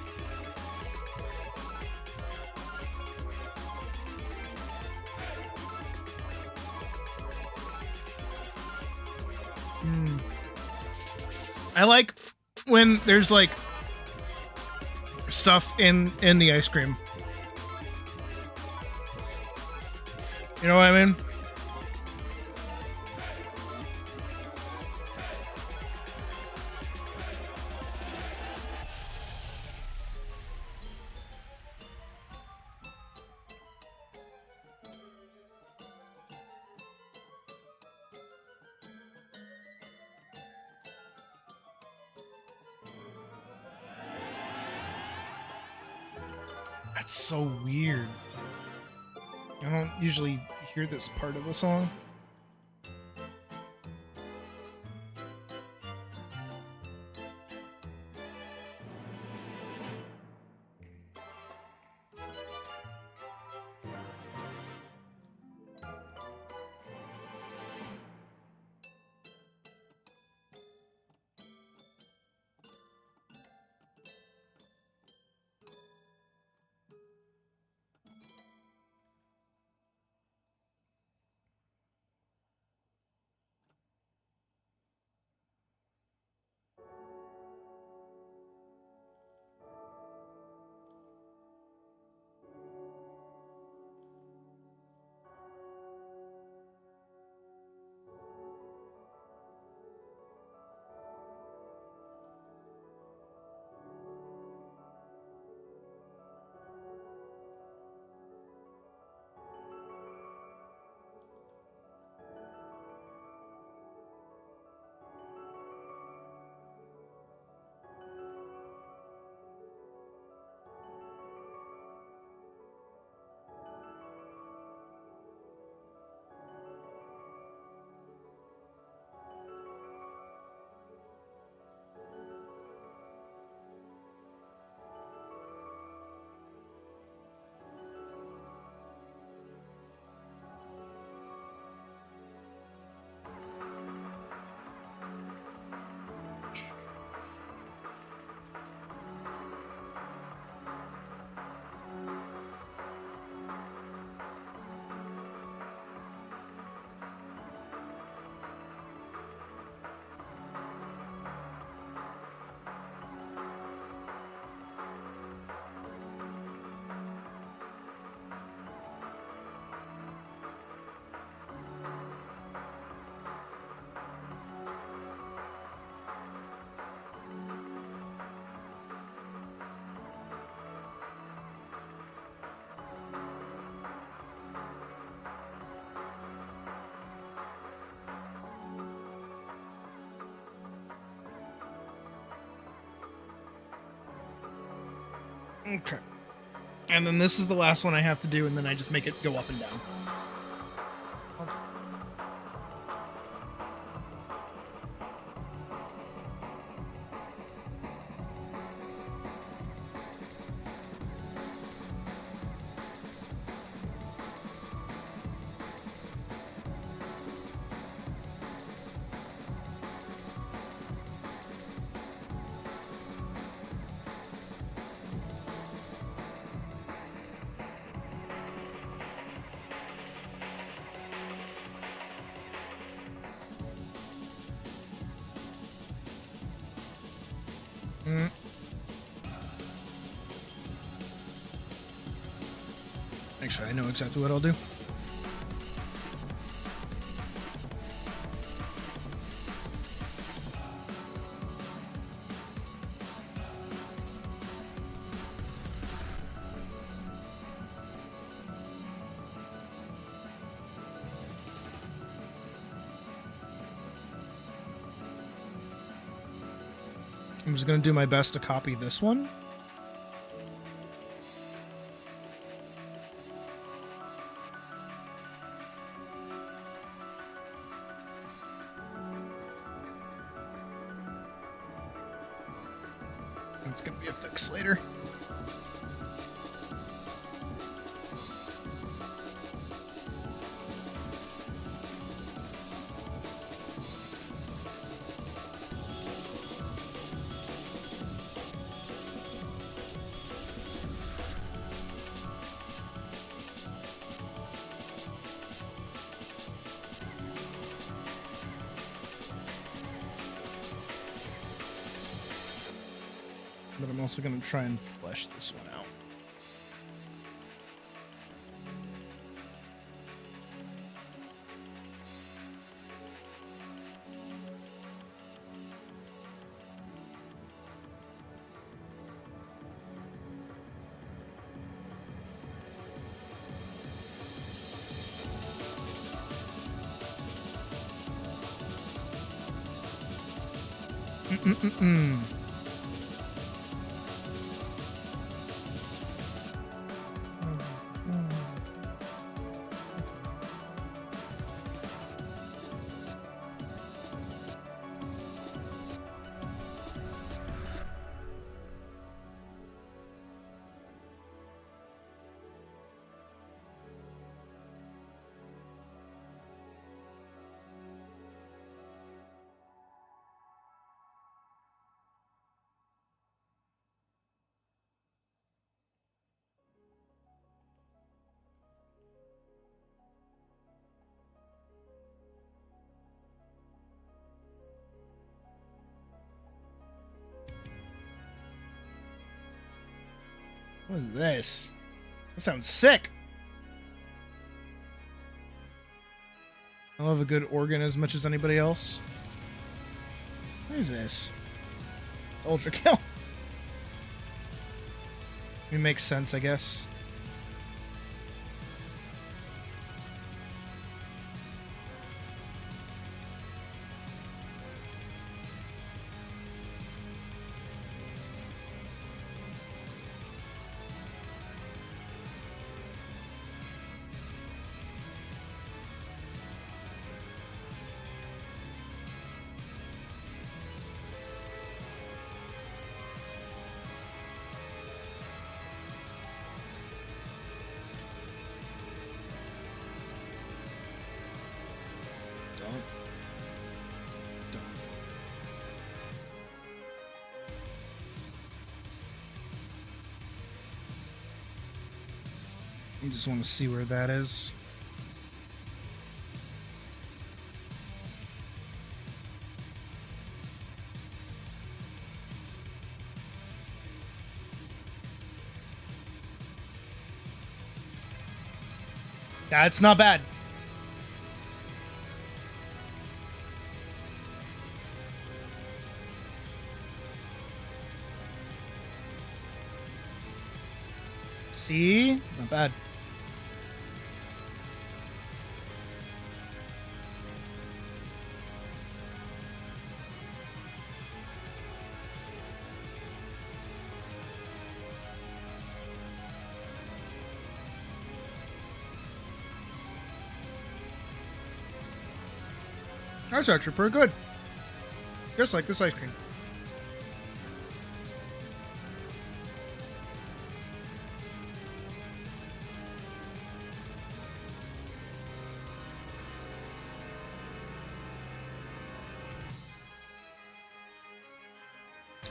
I like when there's like stuff in the ice cream. You know what I mean? That's so weird. I don't usually hear this part of the song. Okay. And then this is the last one I have to do, and then I just make it go up and down. Actually, I know exactly what I'll do. I'm just going to do my best to copy this one. It's going to be a fix later. but I'm also going to try and flesh this one out. What is this? That sounds sick. I love a good organ as much as anybody else. What is this? It's Ultra Kill. It makes sense, I guess. I just want to see where that is. That's not bad. See? Not bad. That's actually pretty good. Just like this ice cream.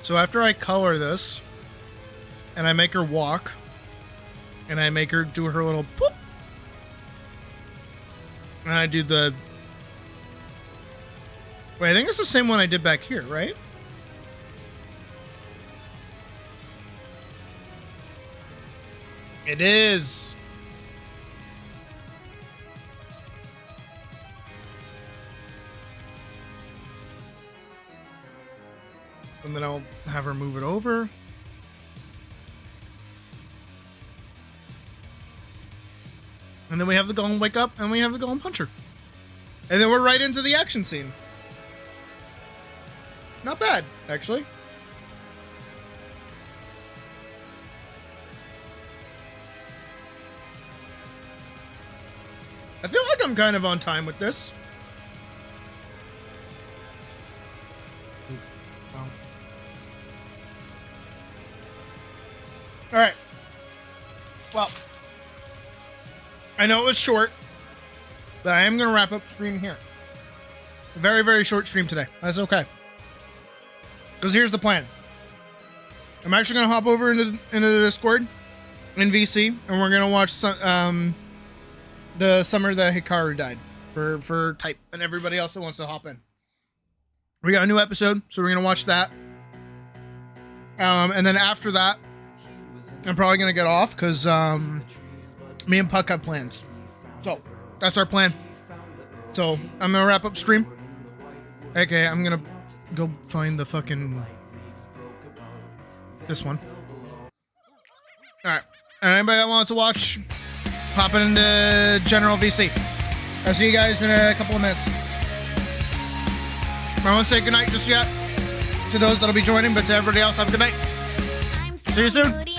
So after I color this, and I make her walk, and I make her do her little poop, and I do the... Wait, I think it's the same one I did back here, right? It is. And then I'll have her move it over. And then we have the golem wake up, and we have the golem punch her. And then we're right into the action scene. Not bad, actually. I feel like I'm kind of on time with this. All right. Well, I know it was short, but I am going to wrap up stream here. A very, very short stream today. That's okay. Because here's the plan. I'm actually going to hop over into the Discord in VC, and we're going to watch the summer that Hikaru died for Type and everybody else that wants to hop in. We got a new episode, so we're going to watch that. And then after that, I'm probably gonna get off because me and Puck have plans. So that's our plan. So I'm gonna wrap up stream. Okay, I'm gonna go find the fucking this one. All right. Anybody that wants to watch, pop it into General VC. I'll see you guys in a couple of minutes. I want to say goodnight just yet to those that'll be joining, but to everybody else, have a good night. See you soon.